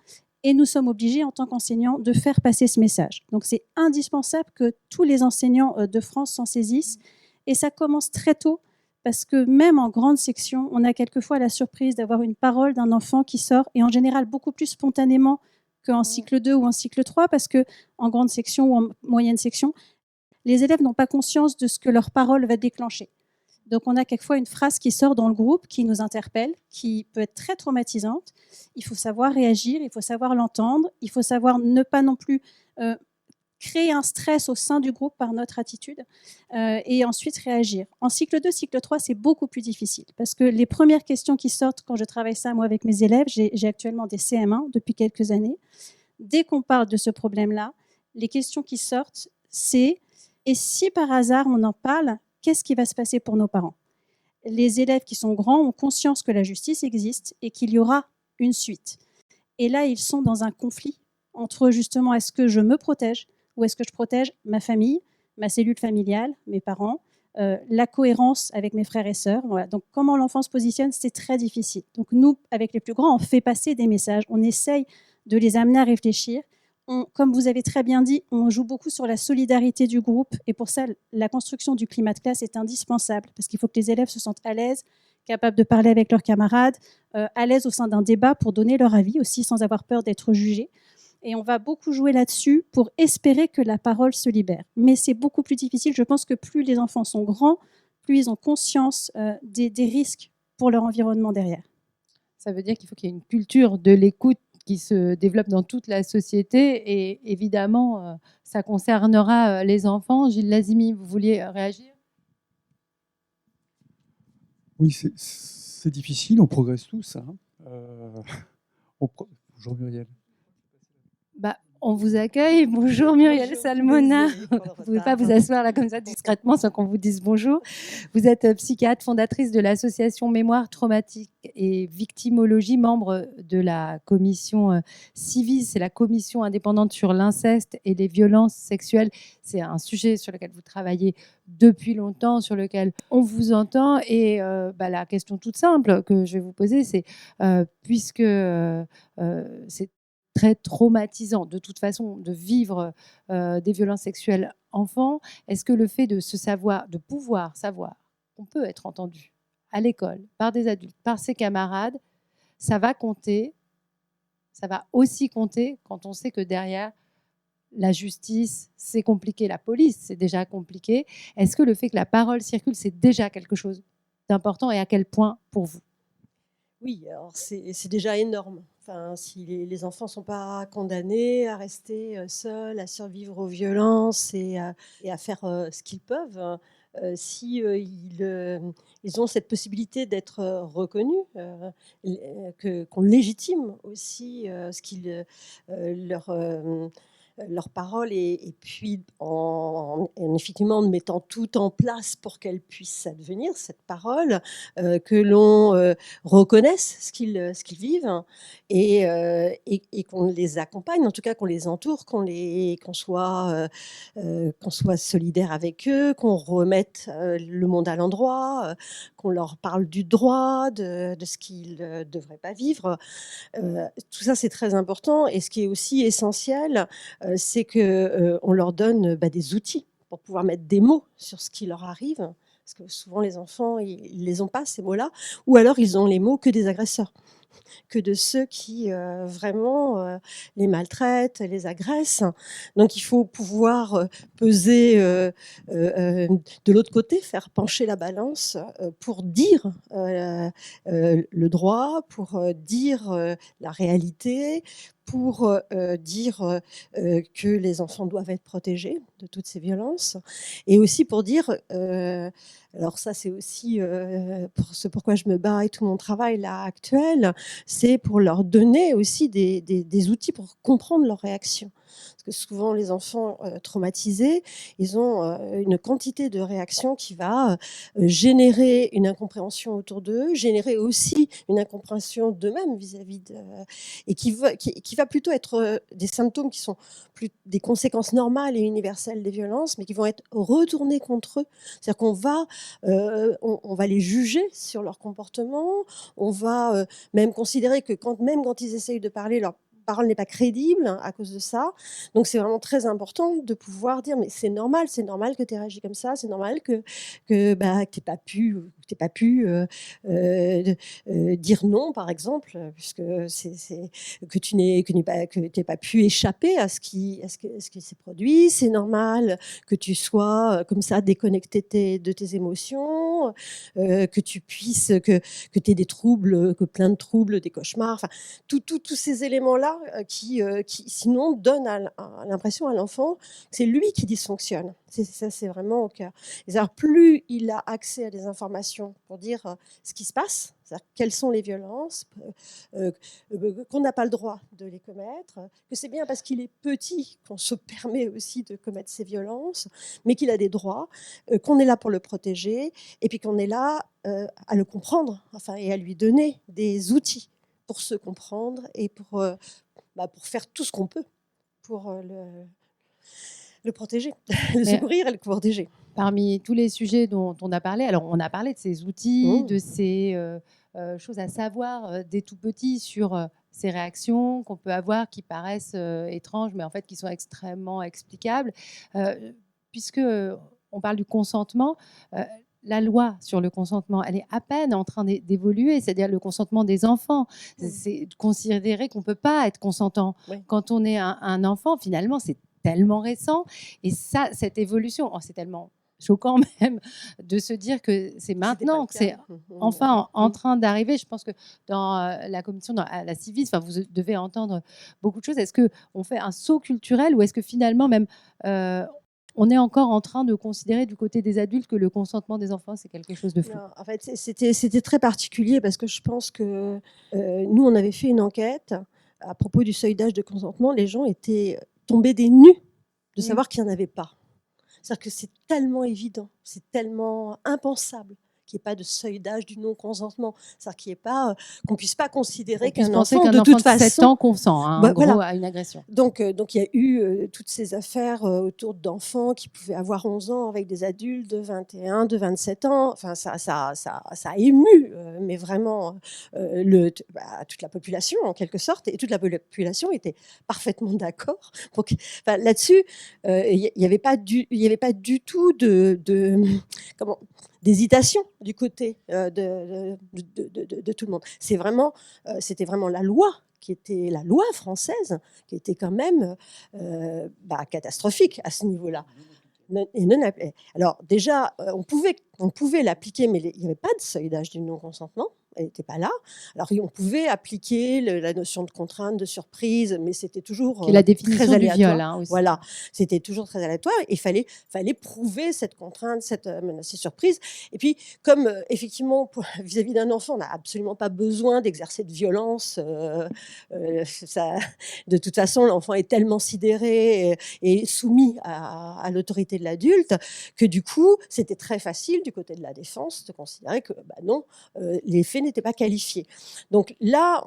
Et nous sommes obligés, en tant qu'enseignants, de faire passer ce message. Donc, c'est indispensable que tous les enseignants de France s'en saisissent. Et ça commence très tôt, parce que même en grande section, on a quelquefois la surprise d'avoir une parole d'un enfant qui sort, et en général beaucoup plus spontanément qu'en cycle 2 ou en cycle 3, parce qu'en grande section ou en moyenne section, les élèves n'ont pas conscience de ce que leur parole va déclencher. Donc, on a quelquefois une phrase qui sort dans le groupe, qui nous interpelle, qui peut être très traumatisante. Il faut savoir réagir, il faut savoir l'entendre, il faut savoir ne pas non plus créer un stress au sein du groupe par notre attitude et ensuite réagir. En cycle 2, cycle 3, c'est beaucoup plus difficile parce que les premières questions qui sortent quand je travaille ça, moi, avec mes élèves, j'ai actuellement des CM1 depuis quelques années. Dès qu'on parle de ce problème-là, les questions qui sortent, c'est « et si par hasard on en parle, qu'est-ce qui va se passer pour nos parents? Les élèves qui sont grands ont conscience que la justice existe et qu'il y aura une suite. Et là, ils sont dans un conflit entre justement, est-ce que je me protège ou est-ce que je protège ma famille, ma cellule familiale, mes parents, la cohérence avec mes frères et sœurs. Voilà. Donc, comment l'enfant se positionne, c'est très difficile. Donc, nous, avec les plus grands, on fait passer des messages, on essaye de les amener à réfléchir. Comme vous avez très bien dit, on joue beaucoup sur la solidarité du groupe. Et pour ça, la construction du climat de classe est indispensable parce qu'il faut que les élèves se sentent à l'aise, capables de parler avec leurs camarades, à l'aise au sein d'un débat pour donner leur avis aussi sans avoir peur d'être jugés. Et on va beaucoup jouer là-dessus pour espérer que la parole se libère. Mais c'est beaucoup plus difficile. Je pense que plus les enfants sont grands, plus ils ont conscience des risques pour leur environnement derrière. Ça veut dire qu'il faut qu'il y ait une culture de l'écoute qui se développe dans toute la société. Et évidemment, ça concernera les enfants. Gilles Lazimi, vous vouliez réagir ? Oui, c'est difficile, on progresse tous. Hein. Bonjour Muriel. On vous accueille. Bonjour Muriel Salmona. Vous ne pouvez pas vous asseoir là comme ça discrètement sans qu'on vous dise bonjour. Vous êtes psychiatre, fondatrice de l'association Mémoire Traumatique et Victimologie, membre de la commission CIVIS, c'est la commission indépendante sur l'inceste et les violences sexuelles. C'est un sujet sur lequel vous travaillez depuis longtemps, sur lequel on vous entend. Et la question toute simple que je vais vous poser, c'est puisque c'est très traumatisant de toute façon de vivre des violences sexuelles enfants, est-ce que le fait de pouvoir savoir qu'on peut être entendu à l'école par des adultes, par ses camarades, ça va compter, ça va aussi compter quand on sait que derrière la justice, c'est compliqué, la police, c'est déjà compliqué. Est-ce que le fait que la parole circule, c'est déjà quelque chose d'important et à quel point pour vous ? Oui, alors c'est déjà énorme. Enfin, si les enfants ne sont pas condamnés à rester seuls, à survivre aux violences et à faire ce qu'ils peuvent, si ils ont cette possibilité d'être reconnus, qu'on légitime aussi ce qu'ils leur parole et puis en effectivement mettant tout en place pour qu'elle puisse advenir, cette parole, que l'on reconnaisse ce qu'ils vivent et qu'on les accompagne, en tout cas qu'on les entoure, qu'on soit solidaire avec eux, qu'on remette le monde à l'endroit, qu'on leur parle du droit, de ce qu'ils ne devraient pas vivre. Tout ça, c'est très important. Et ce qui est aussi essentiel, c'est qu'on leur donne des outils pour pouvoir mettre des mots sur ce qui leur arrive. Parce que souvent, les enfants, ils ne les ont pas, ces mots-là. Ou alors, ils ont les mots que des agresseurs, que de ceux qui vraiment les maltraitent, les agressent. Donc, il faut pouvoir peser de l'autre côté, faire pencher la balance pour dire le droit, pour dire la réalité, pour dire que les enfants doivent être protégés de toutes ces violences, et aussi pour dire, alors ça c'est aussi pour ce pourquoi je me bats et tout mon travail là actuel, c'est pour leur donner aussi des outils pour comprendre leurs réactions. Parce que souvent, les enfants traumatisés, ils ont une quantité de réactions qui va générer une incompréhension autour d'eux, générer aussi une incompréhension d'eux-mêmes vis-à-vis de... et qui va plutôt être des symptômes qui sont plus des conséquences normales et universelles des violences, mais qui vont être retournés contre eux. C'est-à-dire qu'on va, on va les juger sur leur comportement, on va même considérer que même quand ils essayent de parler, leur parole n'est pas crédible à cause de ça. Donc c'est vraiment très important de pouvoir dire mais c'est normal que tu aies réagi comme ça, c'est normal que tu n'aies pas pu dire non par exemple, puisque que tu n'aies pas pu échapper à ce qui s'est produit, c'est normal que tu sois comme ça déconnecté de tes émotions, que tu puisses que tu aies des troubles, que plein de troubles, des cauchemars, enfin tous ces éléments-là qui sinon donnent l'impression à l'enfant que c'est lui qui dysfonctionne. C'est vraiment au cœur. C'est-à-dire, plus il a accès à des informations pour dire ce qui se passe, c'est-à-dire quelles sont les violences, qu'on n'a pas le droit de les commettre, que c'est bien parce qu'il est petit qu'on se permet aussi de commettre ces violences, mais qu'il a des droits, qu'on est là pour le protéger, et puis qu'on est là à le comprendre, enfin, et à lui donner des outils pour se comprendre et pour faire tout ce qu'on peut pour le protéger, le Mais secourir et le protéger. parmi tous les sujets dont on a parlé, alors on a parlé de ces outils, de ces choses à savoir dès tout petit sur ces réactions qu'on peut avoir qui paraissent étranges, mais en fait qui sont extrêmement explicables. Puisque on parle du consentement, la loi sur le consentement, elle est à peine en train d'évoluer, c'est-à-dire le consentement des enfants. C'est considérer qu'on ne peut pas être consentant. Oui. Quand on est un enfant, finalement, c'est tellement récent. Et ça, cette évolution, c'est tellement choquant même de se dire que c'est maintenant, que c'est enfin en train d'arriver. Je pense que dans la commission, à la Civis, vous devez entendre beaucoup de choses. Est-ce qu'on fait un saut culturel ou est-ce que finalement même on est encore en train de considérer du côté des adultes que le consentement des enfants, c'est quelque chose de flou? Non, en fait, c'était très particulier parce que je pense que nous, on avait fait une enquête à propos du seuil d'âge de consentement. Les gens étaient tombés des nues de savoir qu'il n'y en avait pas. C'est-à-dire que c'est tellement évident, c'est tellement impensable qu'il n'y ait pas de seuil d'âge du non-consentement. C'est-à-dire qu'il n'y ait pas, qu'on ne puisse pas considérer qu'un enfant, de toute façon... 7 ans consent, en gros, voilà. à une agression. Donc il y a eu toutes ces affaires autour d'enfants qui pouvaient avoir 11 ans avec des adultes de 21, de 27 ans. Enfin, ça a ému, mais vraiment toute la population, en quelque sorte. Et toute la population était parfaitement d'accord. Là-dessus, il n'y avait pas du tout d'hésitation du côté de tout le monde. C'était vraiment la loi qui était la loi française, qui était quand même catastrophique à ce niveau-là. Alors déjà, on pouvait l'appliquer, mais il n'y avait pas de seuil d'âge du non-consentement. Elle n'était pas là. Alors, on pouvait appliquer la notion de contrainte, de surprise, mais c'était toujours la définition très du aléatoire. viol, aussi. Voilà, c'était toujours très aléatoire. Il fallait prouver cette contrainte, cette menace surprise. Et puis, comme effectivement, vis-à-vis d'un enfant, on n'a absolument pas besoin d'exercer de violence. De toute façon, l'enfant est tellement sidéré et soumis à l'autorité de l'adulte que du coup, c'était très facile du côté de la défense de considérer que non, les faits n'étaient pas qualifiés. Donc là,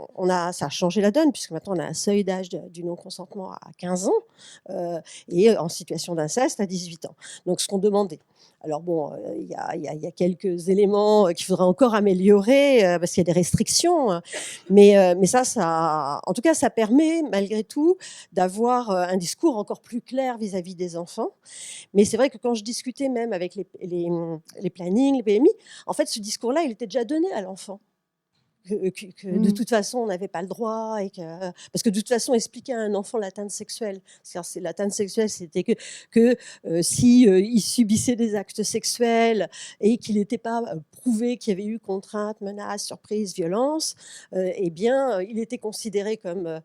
ça a changé la donne, puisque maintenant on a un seuil d'âge du non-consentement à 15 ans et en situation d'inceste à 18 ans. Donc ce qu'on demandait. Alors bon, il y a quelques éléments qu'il faudra encore améliorer parce qu'il y a des restrictions, mais ça, en tout cas, ça permet malgré tout d'avoir un discours encore plus clair vis-à-vis des enfants. Mais c'est vrai que quand je discutais même avec les plannings, les PMI, en fait, ce discours-là, il était déjà donné à l'enfant. Que de toute façon, on n'avait pas le droit. Parce que de toute façon, expliquer à un enfant l'atteinte sexuelle, l'atteinte sexuelle, c'était que s'il subissait des actes sexuels et qu'il n'était pas prouvé qu'il y avait eu contrainte, menace, surprise, violence, il était considéré comme,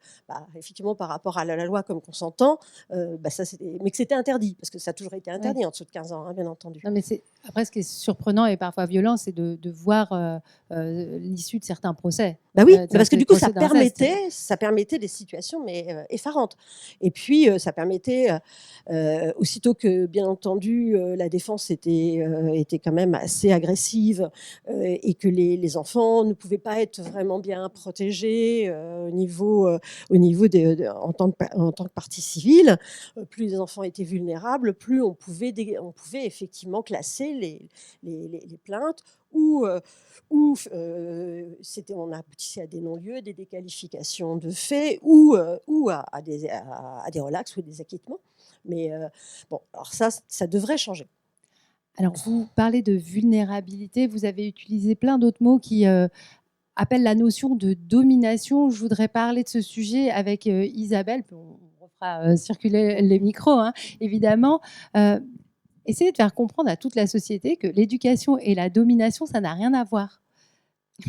effectivement, par rapport à la loi, comme consentant, mais que c'était interdit, parce que ça a toujours été interdit en dessous de 15 ans, hein, bien entendu. Non, mais après, ce qui est surprenant et parfois violent, c'est de voir l'issue de certains procès. Oui, parce que du coup, ça permettait des situations effarantes. Et puis, ça permettait, aussitôt que, bien entendu, la défense était quand même assez agressive et que les enfants ne pouvaient pas être vraiment bien protégés en tant que partie civile, plus les enfants étaient vulnérables, plus on pouvait effectivement classer les plaintes ou on aboutissait à des non-lieux, des déqualifications de faits ou à des relax ou des acquittements. Mais alors ça devrait changer. Alors, vous parlez de vulnérabilité, vous avez utilisé plein d'autres mots qui appellent la notion de domination. Je voudrais parler de ce sujet avec Isabelle, on refera circuler les micros, hein, évidemment. Essayez de faire comprendre à toute la société que l'éducation et la domination, ça n'a rien à voir.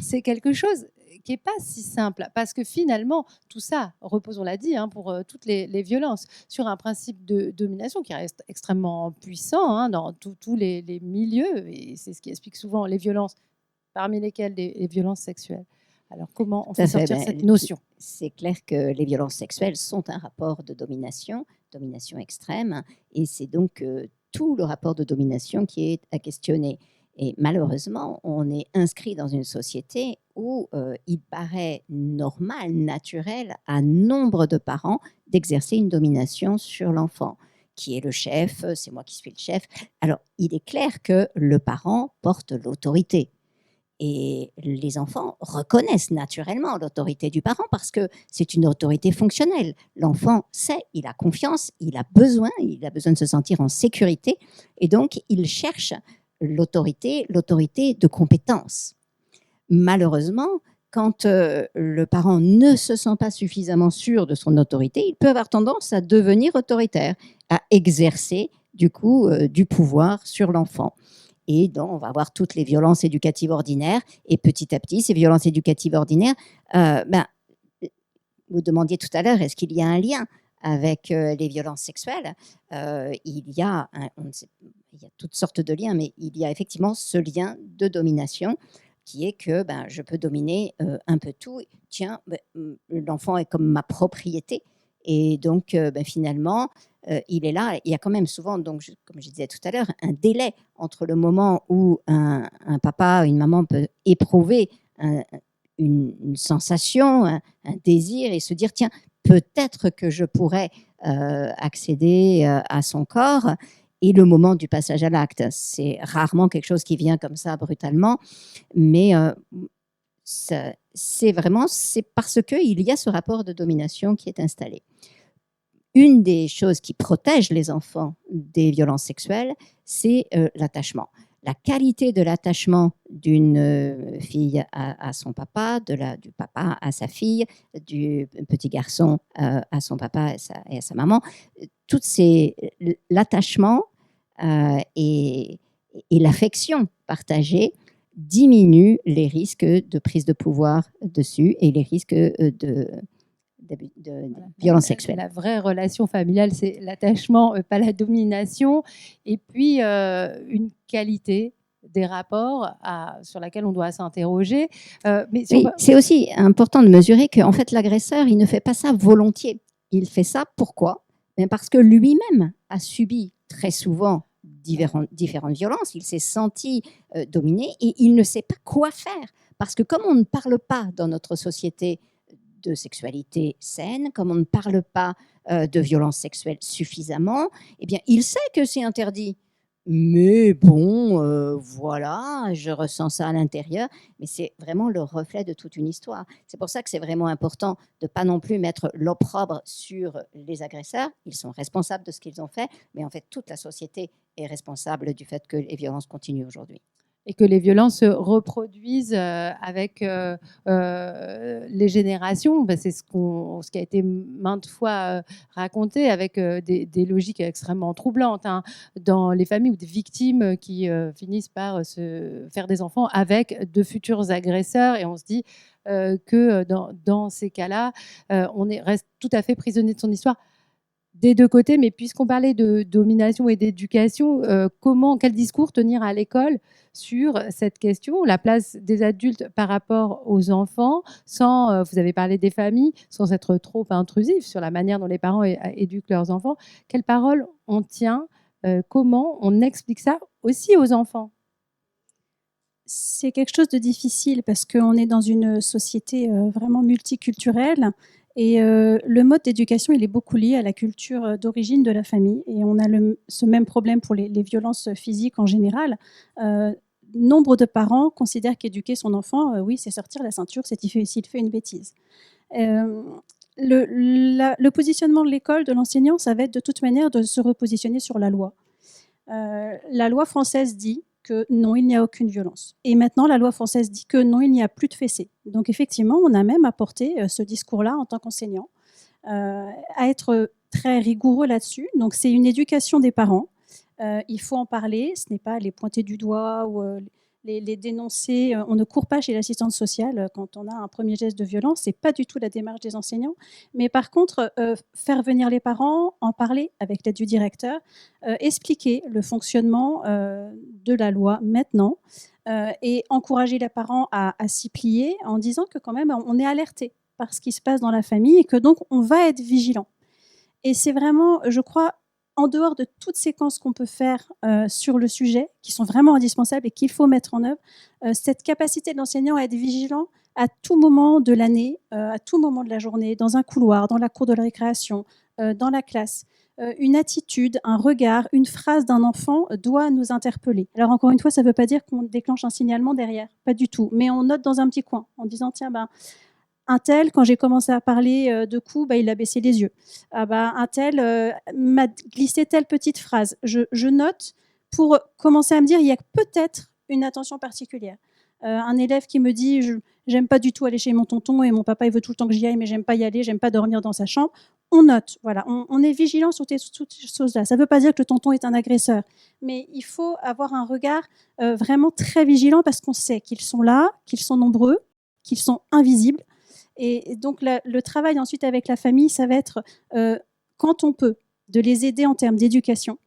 C'est quelque chose qui est pas si simple, parce que finalement, tout ça repose, on l'a dit, hein, pour toutes les violences, sur un principe de domination qui reste extrêmement puissant hein, dans tous les milieux, et c'est ce qui explique souvent les violences, parmi lesquelles les violences sexuelles. Alors, comment on Tout à fait fait. sortir cette notion? C'est clair que les violences sexuelles sont un rapport de domination extrême, et c'est donc tout le rapport de domination qui est à questionner. Et malheureusement, on est inscrit dans une société où il paraît normal, naturel à nombre de parents d'exercer une domination sur l'enfant. Qui est le chef? C'est moi qui suis le chef. Alors, il est clair que le parent porte l'autorité. Et les enfants reconnaissent naturellement l'autorité du parent parce que c'est une autorité fonctionnelle. L'enfant sait, il a confiance, il a besoin de se sentir en sécurité, et donc il cherche l'autorité de compétence. Malheureusement, quand le parent ne se sent pas suffisamment sûr de son autorité, il peut avoir tendance à devenir autoritaire, à exercer du coup du pouvoir sur l'enfant. Et donc, on va avoir toutes les violences éducatives ordinaires. Et petit à petit, ces violences éducatives ordinaires, vous demandiez tout à l'heure, est-ce qu'il y a un lien avec les violences sexuelles? Il y a toutes sortes de liens, mais il y a effectivement ce lien de domination qui est que je peux dominer un peu tout. Tiens, l'enfant est comme ma propriété. Et donc, finalement, il est là. Il y a quand même souvent, donc, comme je disais tout à l'heure, un délai entre le moment où un papa, une maman peut éprouver une sensation, un désir, et se dire, tiens, peut-être que je pourrais accéder à son corps, et le moment du passage à l'acte. C'est rarement quelque chose qui vient comme ça brutalement, mais c'est parce qu'il y a ce rapport de domination qui est installé. Une des choses qui protège les enfants des violences sexuelles, c'est l'attachement. La qualité de l'attachement d'une fille à son papa, du papa à sa fille, du petit garçon à son papa et à sa maman, l'attachement et l'affection partagée diminuent les risques de prise de pouvoir dessus et les risques de violence sexuelle. La vraie relation familiale, c'est l'attachement, pas la domination. Et puis, une qualité des rapports sur laquelle on doit s'interroger. C'est aussi important de mesurer qu'en fait, l'agresseur, il ne fait pas ça volontiers. Il fait ça, pourquoi? Parce que lui-même a subi très souvent différentes violences. Il s'est senti dominé et il ne sait pas quoi faire. Parce que comme on ne parle pas dans notre société de sexualité saine, comme on ne parle pas de violence sexuelle suffisamment, eh bien, il sait que c'est interdit. Mais bon, voilà, je ressens ça à l'intérieur, mais c'est vraiment le reflet de toute une histoire. C'est pour ça que c'est vraiment important de ne pas non plus mettre l'opprobre sur les agresseurs. Ils sont responsables de ce qu'ils ont fait, mais en fait, toute la société est responsable du fait que les violences continuent aujourd'hui. Et que les violences se reproduisent avec les générations. C'est ce qui a été maintes fois raconté avec des logiques extrêmement troublantes hein, dans les familles ou des victimes qui finissent par se faire des enfants avec de futurs agresseurs. Et on se dit que dans ces cas-là, on reste tout à fait prisonnier de son histoire. Des deux côtés, mais puisqu'on parlait de domination et d'éducation, quel discours tenir à l'école sur cette question, la place des adultes par rapport aux enfants, sans, vous avez parlé des familles, sans être trop intrusif sur la manière dont les parents éduquent leurs enfants. Quelle parole on tient? Comment on explique ça aussi aux enfants? C'est quelque chose de difficile parce qu'on est dans une société vraiment multiculturelle. Et le mode d'éducation, il est beaucoup lié à la culture d'origine de la famille. Et on a ce même problème pour les violences physiques en général. Nombre de parents considèrent qu'éduquer son enfant, oui, c'est sortir la ceinture, c'est s'il fait une bêtise. Le positionnement de l'école, de l'enseignant, ça va être de toute manière de se repositionner sur la loi. La loi française dit que non, il n'y a aucune violence. Et maintenant, la loi française dit que non, il n'y a plus de fessées. Donc effectivement, on a même apporté ce discours-là en tant qu'enseignant, à être très rigoureux là-dessus. Donc c'est une éducation des parents. Il faut en parler, ce n'est pas les pointer du doigt ou les dénoncer. On ne court pas chez l'assistante sociale quand on a un premier geste de violence. C'est pas du tout la démarche des enseignants. Mais par contre, faire venir les parents, en parler avec l'aide du directeur, expliquer le fonctionnement de la loi maintenant et encourager les parents à s'y plier en disant que quand même on est alerté par ce qui se passe dans la famille et que donc on va être vigilant. Et c'est vraiment, je crois, en dehors de toutes séquences qu'on peut faire sur le sujet, qui sont vraiment indispensables et qu'il faut mettre en œuvre, cette capacité de l'enseignant à être vigilant à tout moment de l'année, à tout moment de la journée, dans un couloir, dans la cour de la récréation, dans la classe. Une attitude, un regard, une phrase d'un enfant doit nous interpeller. Alors encore une fois, ça ne veut pas dire qu'on déclenche un signalement derrière, pas du tout. Mais on note dans un petit coin en disant, tiens, un tel, quand j'ai commencé à parler de coups, il a baissé les yeux. Un tel m'a glissé telle petite phrase. Je note pour commencer à me dire, il y a peut-être une attention particulière. Un élève qui me dit, j'aime pas du tout aller chez mon tonton et mon papa il veut tout le temps que j'y aille, mais j'aime pas y aller, j'aime pas dormir dans sa chambre. On note, voilà, on est vigilant sur toutes ces choses-là. Ça ne veut pas dire que le tonton est un agresseur, mais il faut avoir un regard vraiment très vigilant parce qu'on sait qu'ils sont là, qu'ils sont nombreux, qu'ils sont invisibles. Et donc, le travail ensuite avec la famille, ça va être, quand on peut, de les aider en termes d'éducation,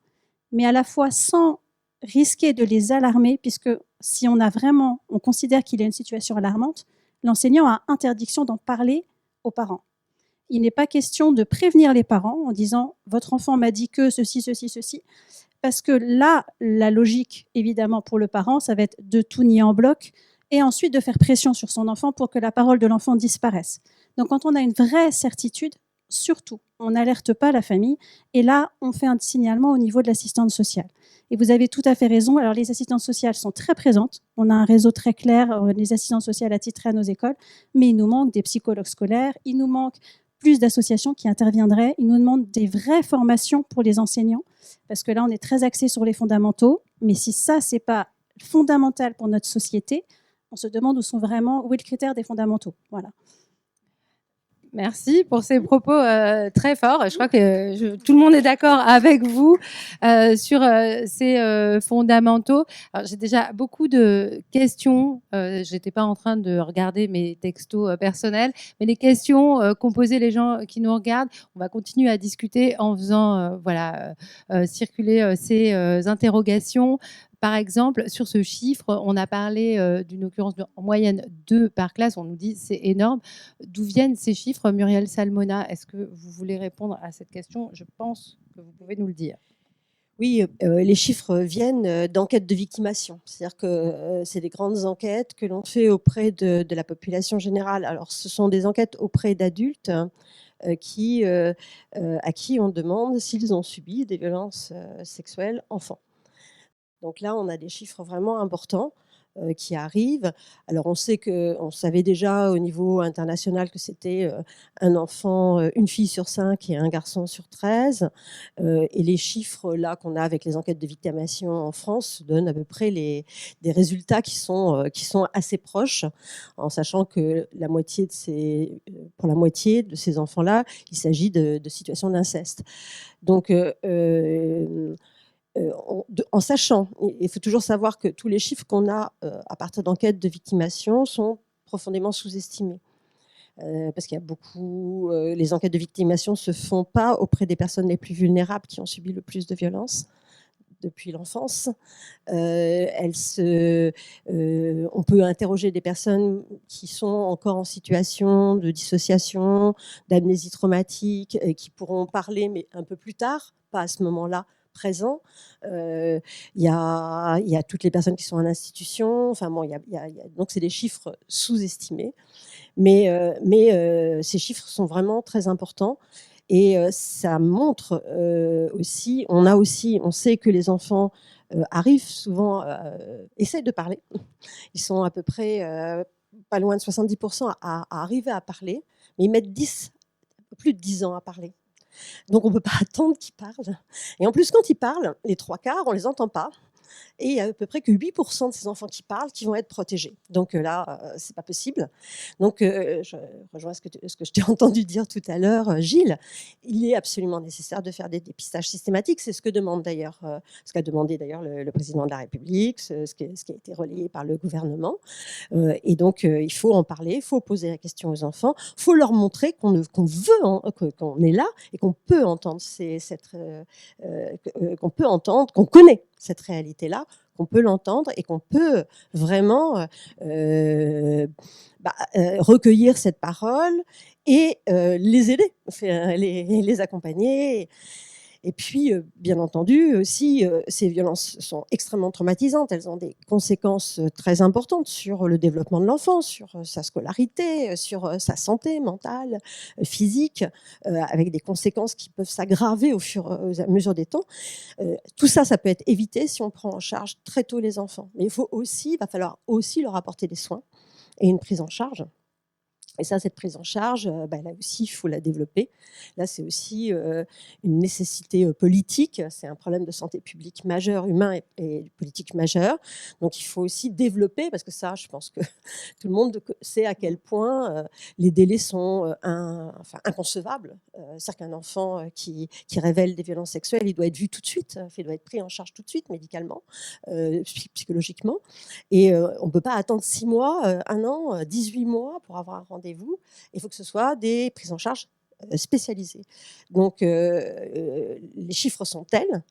mais à la fois sans risquer de les alarmer, puisque si on considère qu'il y a une situation alarmante, l'enseignant a interdiction d'en parler aux parents. Il n'est pas question de prévenir les parents en disant « votre enfant m'a dit que ceci, ceci, ceci », parce que là, la logique, évidemment, pour le parent, ça va être de tout nier en bloc, et ensuite de faire pression sur son enfant pour que la parole de l'enfant disparaisse. Donc quand on a une vraie certitude, surtout, on n'alerte pas la famille, et là, on fait un signalement au niveau de l'assistante sociale. Et vous avez tout à fait raison, alors les assistantes sociales sont très présentes, on a un réseau très clair, les assistantes sociales attitrées à nos écoles, mais il nous manque des psychologues scolaires, il nous manque plus d'associations qui interviendraient, il nous demande des vraies formations pour les enseignants, parce que là, on est très axé sur les fondamentaux, mais si ça, c'est pas fondamental pour notre société, on se demande où est le critère des fondamentaux. Voilà. Merci pour ces propos très forts. Je crois que tout le monde est d'accord avec vous sur ces fondamentaux. J'ai déjà beaucoup de questions. Je n'étais pas en train de regarder mes textos personnels, mais les questions qu'ont posées les gens qui nous regardent, on va continuer à discuter en faisant circuler ces interrogations. Par exemple, sur ce chiffre, on a parlé d'une occurrence en moyenne 2 par classe. On nous dit c'est énorme. D'où viennent ces chiffres, Muriel Salmona? Est-ce que vous voulez répondre à cette question? Je pense que vous pouvez nous le dire. Oui, les chiffres viennent d'enquêtes de victimation. C'est-à-dire que c'est des grandes enquêtes que l'on fait auprès de la population générale. Alors, ce sont des enquêtes auprès d'adultes à qui on demande s'ils ont subi des violences sexuelles enfants. Donc là, on a des chiffres vraiment importants qui arrivent. Alors, on savait déjà au niveau international que c'était un enfant, une fille sur 5 et un garçon sur 13. Et les chiffres là qu'on a avec les enquêtes de victimation en France donnent à peu près des résultats qui sont assez proches, en sachant que pour la moitié de ces enfants-là, il s'agit de situations d'inceste. Donc, en sachant, il faut toujours savoir que tous les chiffres qu'on a à partir d'enquêtes de victimation sont profondément sous-estimés. Parce qu'il y a beaucoup, les enquêtes de victimation ne se font pas auprès des personnes les plus vulnérables qui ont subi le plus de violences depuis l'enfance. On peut interroger des personnes qui sont encore en situation de dissociation, d'amnésie traumatique, qui pourront parler, mais un peu plus tard, pas à ce moment-là présent. Il y a toutes les personnes qui sont en institution. Enfin bon, donc c'est des chiffres sous-estimés, mais ces chiffres sont vraiment très importants. Et ça montre aussi, on sait que les enfants arrivent souvent, essayent de parler. Ils sont à peu près pas loin de 70% à arriver à parler, mais ils mettent plus de 10 ans à parler. Donc on ne peut pas attendre qu'ils parlent. Et en plus, quand ils parlent, les 3 quarts, on ne les entend pas. et il y a à peu près que 8% de ces enfants qui parlent qui vont être protégés. Donc là, c'est pas possible. Donc je rejoins ce que je t'ai entendu dire tout à l'heure, Gilles. Il est absolument nécessaire de faire des dépistages systématiques. C'est ce que demande d'ailleurs, ce qu'a demandé d'ailleurs le président de la République, ce qui a été relayé par le gouvernement. Et donc il faut en parler, il faut poser la question aux enfants, il faut leur montrer qu'on est là et qu'on peut entendre qu'on connaît cette réalité-là, qu'on peut l'entendre et qu'on peut vraiment recueillir cette parole et les aider, les accompagner. Et puis, bien entendu, aussi, ces violences sont extrêmement traumatisantes. Elles ont des conséquences très importantes sur le développement de l'enfant, sur sa scolarité, sur sa santé mentale, physique, avec des conséquences qui peuvent s'aggraver au fur et à mesure des temps. Tout ça, ça peut être évité si on prend en charge très tôt les enfants. Mais il va falloir aussi leur apporter des soins et une prise en charge. Et ça, cette prise en charge, là aussi, il faut la développer. Là, c'est aussi une nécessité politique. C'est un problème de santé publique majeur, humain et politique majeur. Donc, il faut aussi développer, parce que ça, je pense que tout le monde sait à quel point les délais sont inconcevables. C'est-à-dire qu'un enfant qui révèle des violences sexuelles, il doit être vu tout de suite, il doit être pris en charge tout de suite, médicalement, psychologiquement. Et on ne peut pas attendre 6 mois, 1 an, 18 mois pour avoir un rendez-vous. Il faut que ce soit des prises en charge spécialisées. Donc, les chiffres sont tels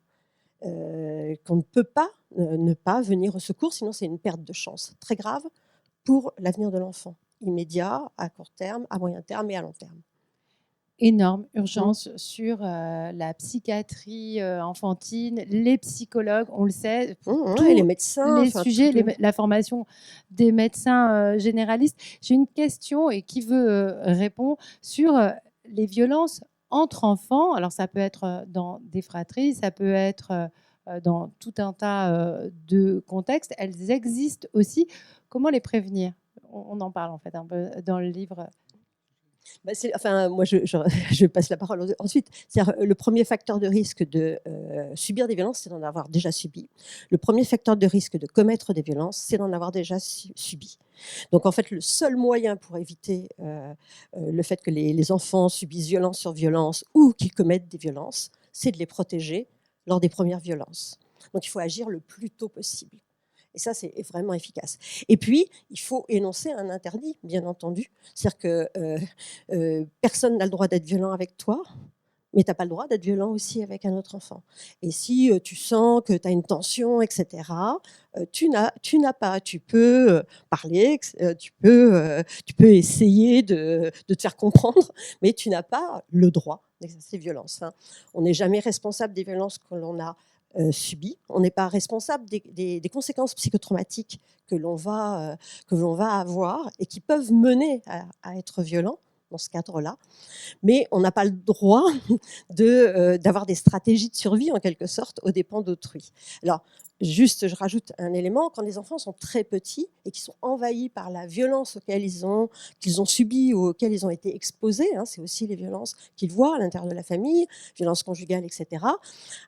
qu'on ne peut pas ne pas venir au secours, sinon c'est une perte de chance très grave pour l'avenir de l'enfant, immédiat, à court terme, à moyen terme et à long terme. Énorme urgence sur la psychiatrie enfantine, les psychologues, on le sait, les médecins, les sujets, la formation des médecins généralistes. J'ai une question, et qui veut répondre, sur les violences entre enfants. Alors ça peut être dans des fratries, ça peut être dans tout un tas de contextes. Elles existent aussi. Comment les prévenir ? On en parle en fait un peu dans le livre. Moi, je passe la parole ensuite. Le premier facteur de risque de subir des violences, c'est d'en avoir déjà subi. Le premier facteur de risque de commettre des violences, c'est d'en avoir déjà subi. Donc, en fait, le seul moyen pour éviter le fait que les enfants subissent violence sur violence ou qu'ils commettent des violences, c'est de les protéger lors des premières violences. Donc, il faut agir le plus tôt possible. Et ça, c'est vraiment efficace. Et puis, il faut énoncer un interdit, bien entendu. C'est-à-dire que personne n'a le droit d'être violent avec toi, mais tu n'as pas le droit d'être violent aussi avec un autre enfant. Et si tu sens que tu as une tension, etc., tu n'as pas. Tu peux parler, tu peux essayer de te faire comprendre, mais tu n'as pas le droit d'exercer ces violences. On n'est jamais responsable des violences que l'on a subies. On n'est pas responsable des conséquences psychotraumatiques que l'on va avoir et qui peuvent mener à être violent dans ce cadre-là. Mais on n'a pas le droit d'avoir des stratégies de survie, en quelque sorte, aux dépens d'autrui. Alors, juste, je rajoute un élément, quand les enfants sont très petits et qu'ils sont envahis par la violence qu'ils ont subies ou auxquelles ils ont été exposés, c'est aussi les violences qu'ils voient à l'intérieur de la famille, violences conjugales, etc.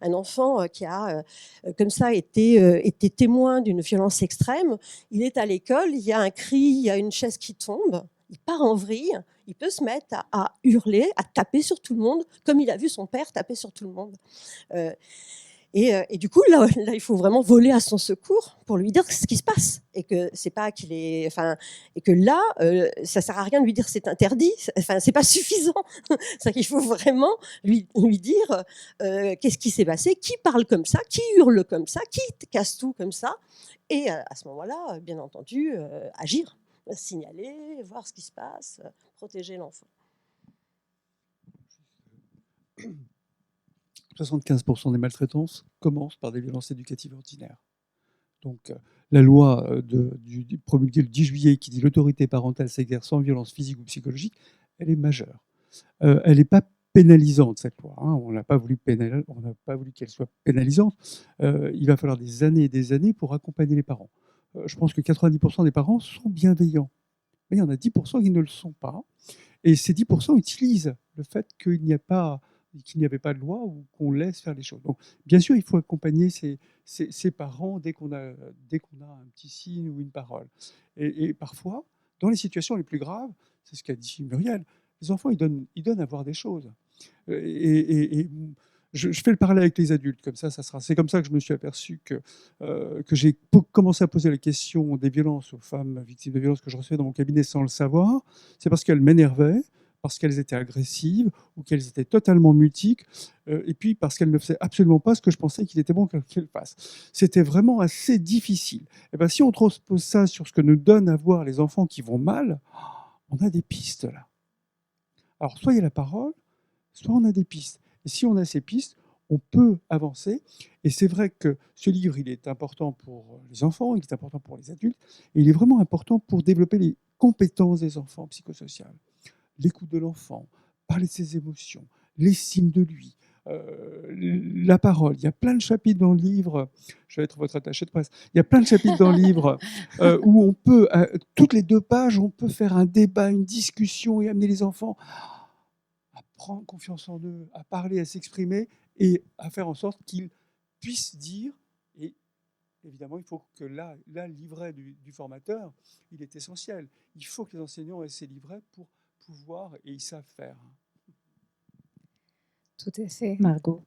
Un enfant qui a, comme ça, été témoin d'une violence extrême, il est à l'école, il y a un cri, il y a une chaise qui tombe, il part en vrille, il peut se mettre à hurler, à taper sur tout le monde, comme il a vu son père taper sur tout le monde. Et du coup, là, il faut vraiment voler à son secours pour lui dire ce qui se passe. Et que c'est pas qu'il est. Et que là, ça sert à rien de lui dire c'est interdit. C'est pas suffisant. C'est qu'il faut vraiment lui dire qu'est-ce qui s'est passé, qui parle comme ça, qui hurle comme ça, qui casse tout comme ça. Et à ce moment-là, bien entendu, agir. Signaler, voir ce qui se passe, protéger l'enfant. 75% des maltraitances commencent par des violences éducatives ordinaires. Donc, la loi promulguée le 10 juillet qui dit l'autorité parentale s'exerce sans violence physique ou psychologique, elle est majeure. Elle n'est pas pénalisante, cette loi. On n'a pas voulu qu'elle soit pénalisante. Il va falloir des années et des années pour accompagner les parents. Je pense que 90% des parents sont bienveillants. Mais il y en a 10% qui ne le sont pas. Et ces 10% utilisent le fait qu'il n'y a pas qu'il n'y avait pas de loi ou qu'on laisse faire les choses. Donc, bien sûr, il faut accompagner ses parents dès qu'on a un petit signe ou une parole. Et parfois, dans les situations les plus graves, c'est ce qu'a dit Muriel, les enfants, ils donnent à voir des choses. Et je fais le parallèle avec les adultes, comme ça sera. C'est comme ça que je me suis aperçu que j'ai commencé à poser la question des violences aux femmes victimes de violences que je recevais dans mon cabinet sans le savoir. C'est parce qu'elles m'énervaient, parce qu'elles étaient agressives ou qu'elles étaient totalement mutiques, et puis parce qu'elles ne faisaient absolument pas ce que je pensais qu'il était bon qu'elles fassent. C'était vraiment assez difficile. Et ben, si on transpose ça sur ce que nous donnent à voir les enfants qui vont mal, on a des pistes là. Alors, soit il y a la parole, soit on a des pistes. Et si on a ces pistes, on peut avancer. Et c'est vrai que ce livre, il est important pour les enfants, il est important pour les adultes, et il est vraiment important pour développer les compétences des enfants psychosociales. L'écoute de l'enfant, parler de ses émotions, l'estime de lui, la parole. Il y a plein de chapitres dans le livre, je vais être votre attaché de presse, il y a plein de chapitres dans le livre où on peut, toutes les 2 pages, on peut faire un débat, une discussion et amener les enfants à prendre confiance en eux, à parler, à s'exprimer et à faire en sorte qu'ils puissent dire. Et évidemment, il faut que là le livret du formateur, il est essentiel. Il faut que les enseignants aient ces livrets pour pouvoir, et ils savent faire. Tout à fait. Margot.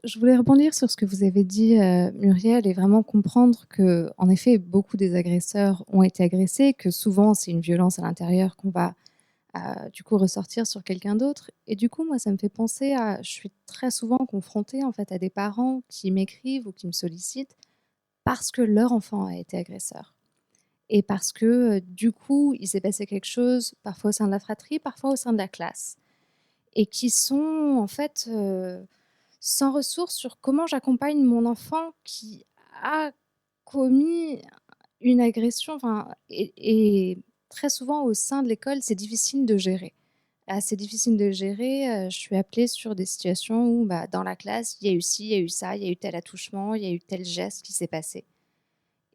Je voulais rebondir sur ce que vous avez dit, Muriel, et vraiment comprendre que, en effet, beaucoup des agresseurs ont été agressés, que souvent c'est une violence à l'intérieur qu'on va du coup ressortir sur quelqu'un d'autre. Et du coup, moi, ça me fait penser à, je suis très souvent confrontée en fait à des parents qui m'écrivent ou qui me sollicitent parce que leur enfant a été agresseur. Et parce que du coup, il s'est passé quelque chose, parfois au sein de la fratrie, parfois au sein de la classe. Et qui sont en fait sans ressources sur comment j'accompagne mon enfant qui a commis une agression. Enfin, et très souvent au sein de l'école, c'est difficile de gérer. C'est difficile de gérer. Je suis appelée sur des situations où, bah, dans la classe, il y a eu ci, il y a eu ça, il y a eu tel attouchement, il y a eu tel geste qui s'est passé.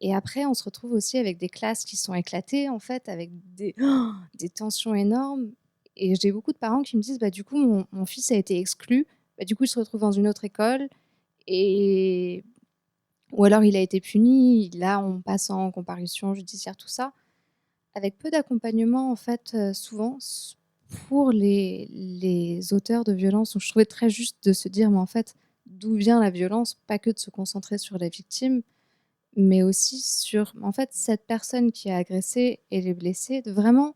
Et après, on se retrouve aussi avec des classes qui sont éclatées, en fait, avec des tensions énormes. Et j'ai beaucoup de parents qui me disent, bah, du coup, mon fils a été exclu. Bah, du coup, il se retrouve dans une autre école. Et... Ou alors, il a été puni. Là, on passe en comparution judiciaire, tout ça. Avec peu d'accompagnement, en fait, souvent, pour les auteurs de violence. Donc, je trouvais très juste de se dire, mais en fait, d'où vient la violence? Pas que de se concentrer sur la victime, mais aussi sur, en fait, cette personne qui a agressé et les blessés, de vraiment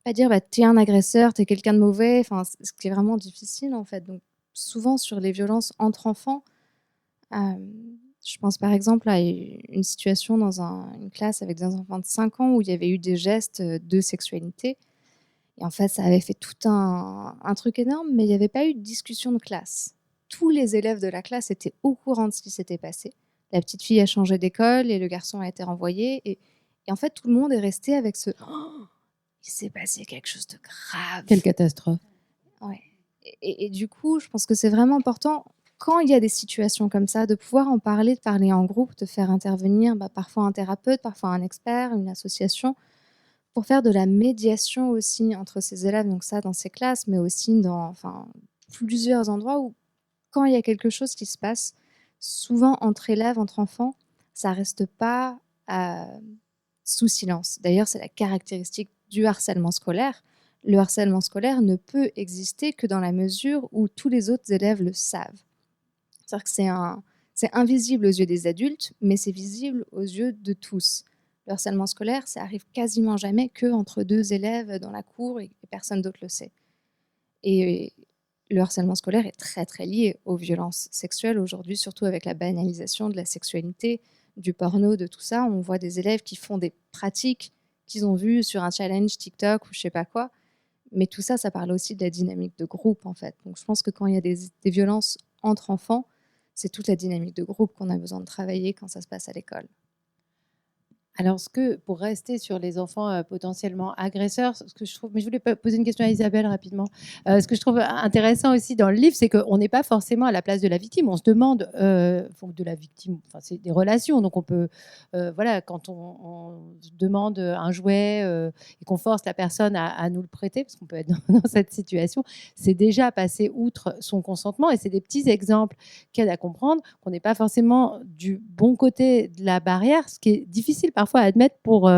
pas dire, bah, «Tu es un agresseur, tu es quelqu'un de mauvais», enfin, ce qui est vraiment difficile, en fait. Donc souvent sur les violences entre enfants, je pense par exemple à une situation dans une classe avec des enfants de 5 ans où il y avait eu des gestes, de sexualité et en fait, ça avait fait tout un truc énorme, mais il y avait pas eu de discussion de classe. Tous les élèves de la classe étaient au courant de ce qui s'était passé. La petite fille a changé d'école et le garçon a été renvoyé et en fait, tout le monde est resté avec ce: «Oh, il s'est passé quelque chose de grave». Quelle catastrophe. Ouais. Et du coup, je pense que c'est vraiment important, quand il y a des situations comme ça, de pouvoir en parler, de parler en groupe, de faire intervenir, bah, parfois un thérapeute, parfois un expert, une association, pour faire de la médiation aussi entre ces élèves, donc ça dans ces classes, mais aussi dans, enfin, plusieurs endroits où, quand il y a quelque chose qui se passe, souvent entre élèves, entre enfants, ça reste pas sous silence. D'ailleurs, c'est la caractéristique du harcèlement scolaire. Le harcèlement scolaire ne peut exister que dans la mesure où tous les autres élèves le savent. C'est-à-dire que c'est invisible aux yeux des adultes, mais c'est visible aux yeux de tous. Le harcèlement scolaire, ça arrive quasiment jamais qu'entre 2 élèves dans la cour et personne d'autre le sait. Et le harcèlement scolaire est très, très lié aux violences sexuelles aujourd'hui, surtout avec la banalisation de la sexualité, du porno, de tout ça. On voit des élèves qui font des pratiques qu'ils ont vues sur un challenge TikTok ou je sais pas quoi. Mais tout ça, ça parle aussi de la dynamique de groupe, en fait. Donc je pense que quand il y a des violences entre enfants, c'est toute la dynamique de groupe qu'on a besoin de travailler quand ça se passe à l'école. Alors, pour rester sur les enfants potentiellement agresseurs, ce que je trouve, mais je voulais poser une question à Isabelle rapidement. Ce que je trouve intéressant aussi dans le livre, c'est qu'on n'est pas forcément à la place de la victime. On se demande, de la victime, enfin, c'est des relations. Donc, on peut, voilà, quand on se demande un jouet et qu'on force la personne à nous le prêter, parce qu'on peut être dans cette situation, c'est déjà passer outre son consentement. Et c'est des petits exemples qui aident à comprendre qu'on n'est pas forcément du bon côté de la barrière, ce qui est difficile parfois à admettre pour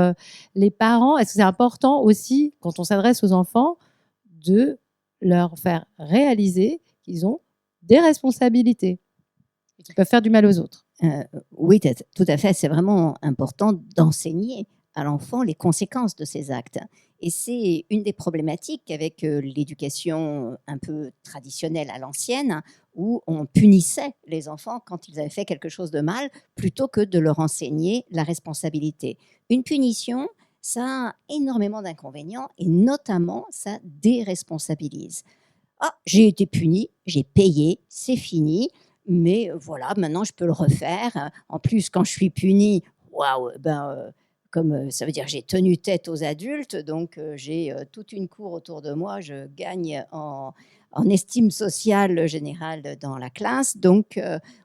les parents. Est-ce que c'est important aussi, quand on s'adresse aux enfants, de leur faire réaliser qu'ils ont des responsabilités et qu'ils peuvent faire du mal aux autres? Oui, tout à fait. C'est vraiment important d'enseigner à l'enfant les conséquences de ses actes. Et c'est une des problématiques avec l'éducation un peu traditionnelle à l'ancienne, où on punissait les enfants quand ils avaient fait quelque chose de mal, plutôt que de leur enseigner la responsabilité. Une punition, ça a énormément d'inconvénients, et notamment, ça déresponsabilise. Ah, j'ai été puni, j'ai payé, c'est fini, mais voilà, maintenant je peux le refaire. En plus, quand je suis puni, waouh, comme ça veut dire que j'ai tenu tête aux adultes, donc j'ai toute une cour autour de moi, je gagne en estime sociale générale dans la classe. Donc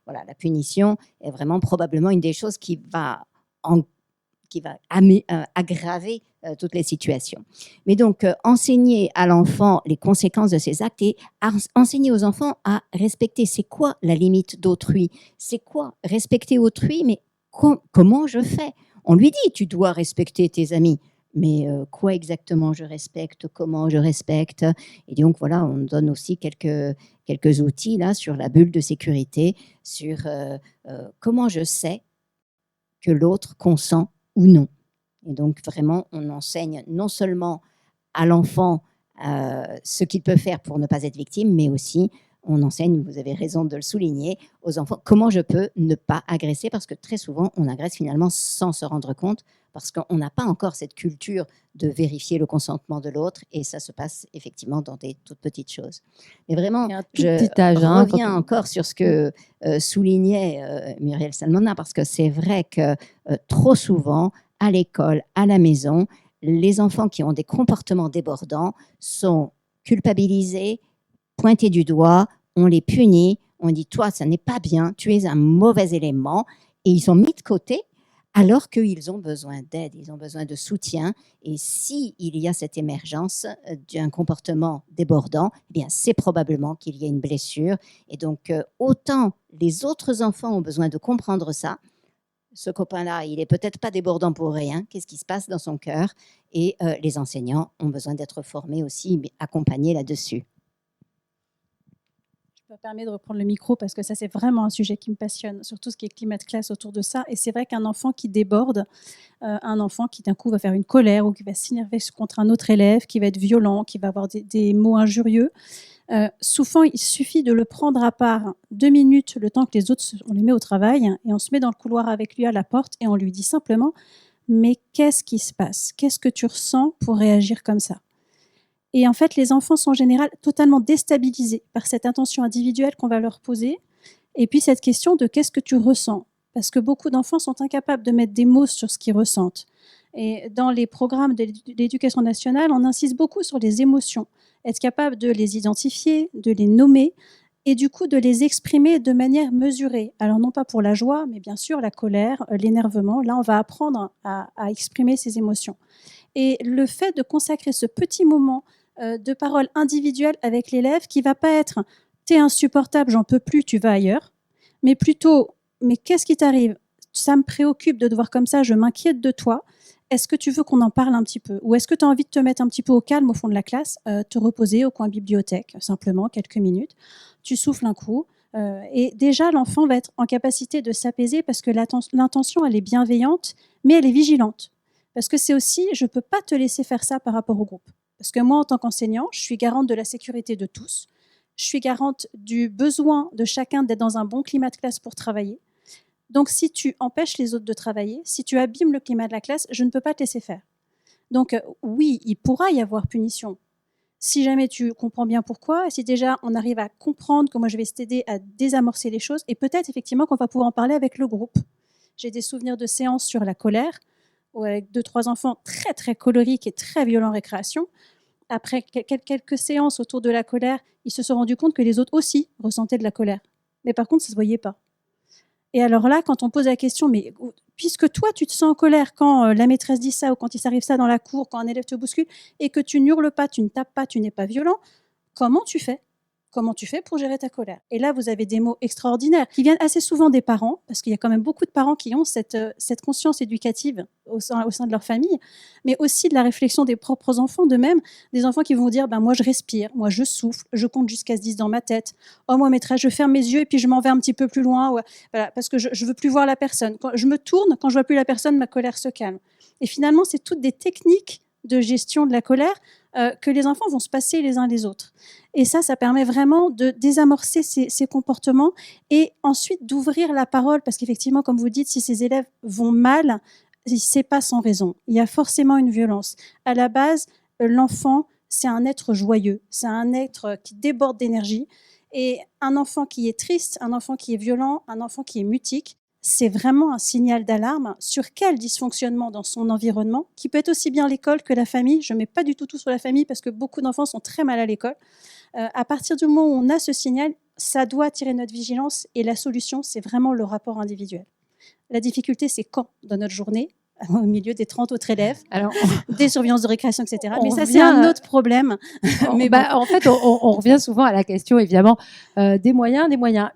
voilà, la punition est vraiment probablement une des choses qui va aggraver toutes les situations. Mais donc, enseigner à l'enfant les conséquences de ses actes et enseigner aux enfants à respecter, c'est quoi la limite d'autrui? C'est quoi respecter autrui? Mais comment je fais? On lui dit, tu dois respecter tes amis. Mais quoi exactement je respecte? Comment je respecte? Et donc, voilà, on donne aussi quelques outils là sur la bulle de sécurité, sur comment je sais que l'autre consent ou non. Et donc, vraiment, on enseigne non seulement à l'enfant ce qu'il peut faire pour ne pas être victime, mais aussi, on enseigne, vous avez raison de le souligner, aux enfants comment je peux ne pas agresser, parce que très souvent, on agresse finalement sans se rendre compte, parce qu'on n'a pas encore cette culture de vérifier le consentement de l'autre, et ça se passe effectivement dans des toutes petites choses. Mais vraiment, je reviens encore sur ce que soulignait Muriel Salmona, parce que c'est vrai que trop souvent, à l'école, à la maison, les enfants qui ont des comportements débordants sont culpabilisés, pointés du doigt, on les punit, on dit « toi, ça n'est pas bien, tu es un mauvais élément » et ils sont mis de côté alors qu'ils ont besoin d'aide, ils ont besoin de soutien. Et s'il y a cette émergence d'un comportement débordant, eh bien, c'est probablement qu'il y a une blessure. Et donc, autant les autres enfants ont besoin de comprendre ça, ce copain-là, il n'est peut-être pas débordant pour rien, qu'est-ce qui se passe dans son cœur? Et les enseignants ont besoin d'être formés aussi, accompagnés là-dessus. Je me permets de reprendre le micro parce que ça, c'est vraiment un sujet qui me passionne, surtout ce qui est climat de classe autour de ça. Et c'est vrai qu'un enfant qui déborde, un enfant qui d'un coup va faire une colère ou qui va s'énerver contre un autre élève, qui va être violent, qui va avoir des mots injurieux, souvent, il suffit de le prendre à part 2 minutes, le temps que les autres, on les met au travail, et on se met dans le couloir avec lui à la porte et on lui dit simplement « Mais qu'est-ce qui se passe? Qu'est-ce que tu ressens pour réagir comme ça ?» Et en fait, les enfants sont en général totalement déstabilisés par cette intention individuelle qu'on va leur poser, et puis cette question de « Qu'est-ce que tu ressens ?» Parce que beaucoup d'enfants sont incapables de mettre des mots sur ce qu'ils ressentent. Et dans les programmes de l'éducation nationale, on insiste beaucoup sur les émotions, être capable de les identifier, de les nommer, et du coup de les exprimer de manière mesurée. Alors non pas pour la joie, mais bien sûr la colère, l'énervement. Là, on va apprendre à exprimer ces émotions. Et le fait de consacrer ce petit moment de parole individuelle avec l'élève qui ne va pas être « t'es insupportable, j'en peux plus, tu vas ailleurs », mais plutôt « mais qu'est-ce qui t'arrive ? Ça me préoccupe de te voir comme ça, je m'inquiète de toi. Est-ce que tu veux qu'on en parle un petit peu ? Ou est-ce que tu as envie de te mettre un petit peu au calme au fond de la classe, te reposer au coin bibliothèque, simplement quelques minutes. Tu souffles un coup. Et déjà, l'enfant va être en capacité de s'apaiser parce que l'intention, elle est bienveillante, mais elle est vigilante. Parce que c'est aussi, je ne peux pas te laisser faire ça par rapport au groupe. Parce que moi, en tant qu'enseignant, je suis garante de la sécurité de tous. Je suis garante du besoin de chacun d'être dans un bon climat de classe pour travailler. Donc, si tu empêches les autres de travailler, si tu abîmes le climat de la classe, je ne peux pas te laisser faire. Donc, oui, il pourra y avoir punition. Si jamais tu comprends bien pourquoi, si déjà on arrive à comprendre comment je vais t'aider à désamorcer les choses, et peut-être effectivement qu'on va pouvoir en parler avec le groupe. J'ai des souvenirs de séances sur la colère, ou avec 2-3 enfants très, très colériques et très violents en récréation, après quelques séances autour de la colère, ils se sont rendus compte que les autres aussi ressentaient de la colère. Mais par contre, ça ne se voyait pas. Et alors là, quand on pose la question, mais puisque toi, tu te sens en colère quand la maîtresse dit ça ou quand il s'arrive ça dans la cour, quand un élève te bouscule, et que tu n'hurles pas, tu ne tapes pas, tu n'es pas violent, comment tu fais ? Comment tu fais pour gérer ta colère ? Et là, vous avez des mots extraordinaires qui viennent assez souvent des parents, parce qu'il y a quand même beaucoup de parents qui ont cette conscience éducative au sein de leur famille, mais aussi de la réflexion des propres enfants d'eux-mêmes, des enfants qui vont dire moi je respire, moi je souffle, je compte jusqu'à 10 dans ma tête. Oh moi maîtresse, je ferme mes yeux et puis je m'en vais un petit peu plus loin, ouais, voilà, parce que je ne veux plus voir la personne. Quand je me tourne, quand je vois plus la personne, ma colère se calme. Et finalement, c'est toutes des techniques de gestion de la colère que les enfants vont se passer les uns les autres. Et ça permet vraiment de désamorcer ces comportements et ensuite d'ouvrir la parole, parce qu'effectivement, comme vous dites, si ces élèves vont mal, c'est pas sans raison. Il y a forcément une violence. À la base, l'enfant, c'est un être joyeux, c'est un être qui déborde d'énergie. Et un enfant qui est triste, un enfant qui est violent, un enfant qui est mutique, c'est vraiment un signal d'alarme sur quel dysfonctionnement dans son environnement, qui peut être aussi bien l'école que la famille. Je ne mets pas du tout sur la famille parce que beaucoup d'enfants sont très mal à l'école. À partir du moment où on a ce signal, ça doit attirer notre vigilance et la solution, c'est vraiment le rapport individuel. La difficulté, c'est quand dans notre journée, au milieu des 30 autres élèves, Alors, des surveillances de récréation, etc. Mais ça, revient c'est un autre problème. Mais bon. En fait, on revient souvent à la question, évidemment, des moyens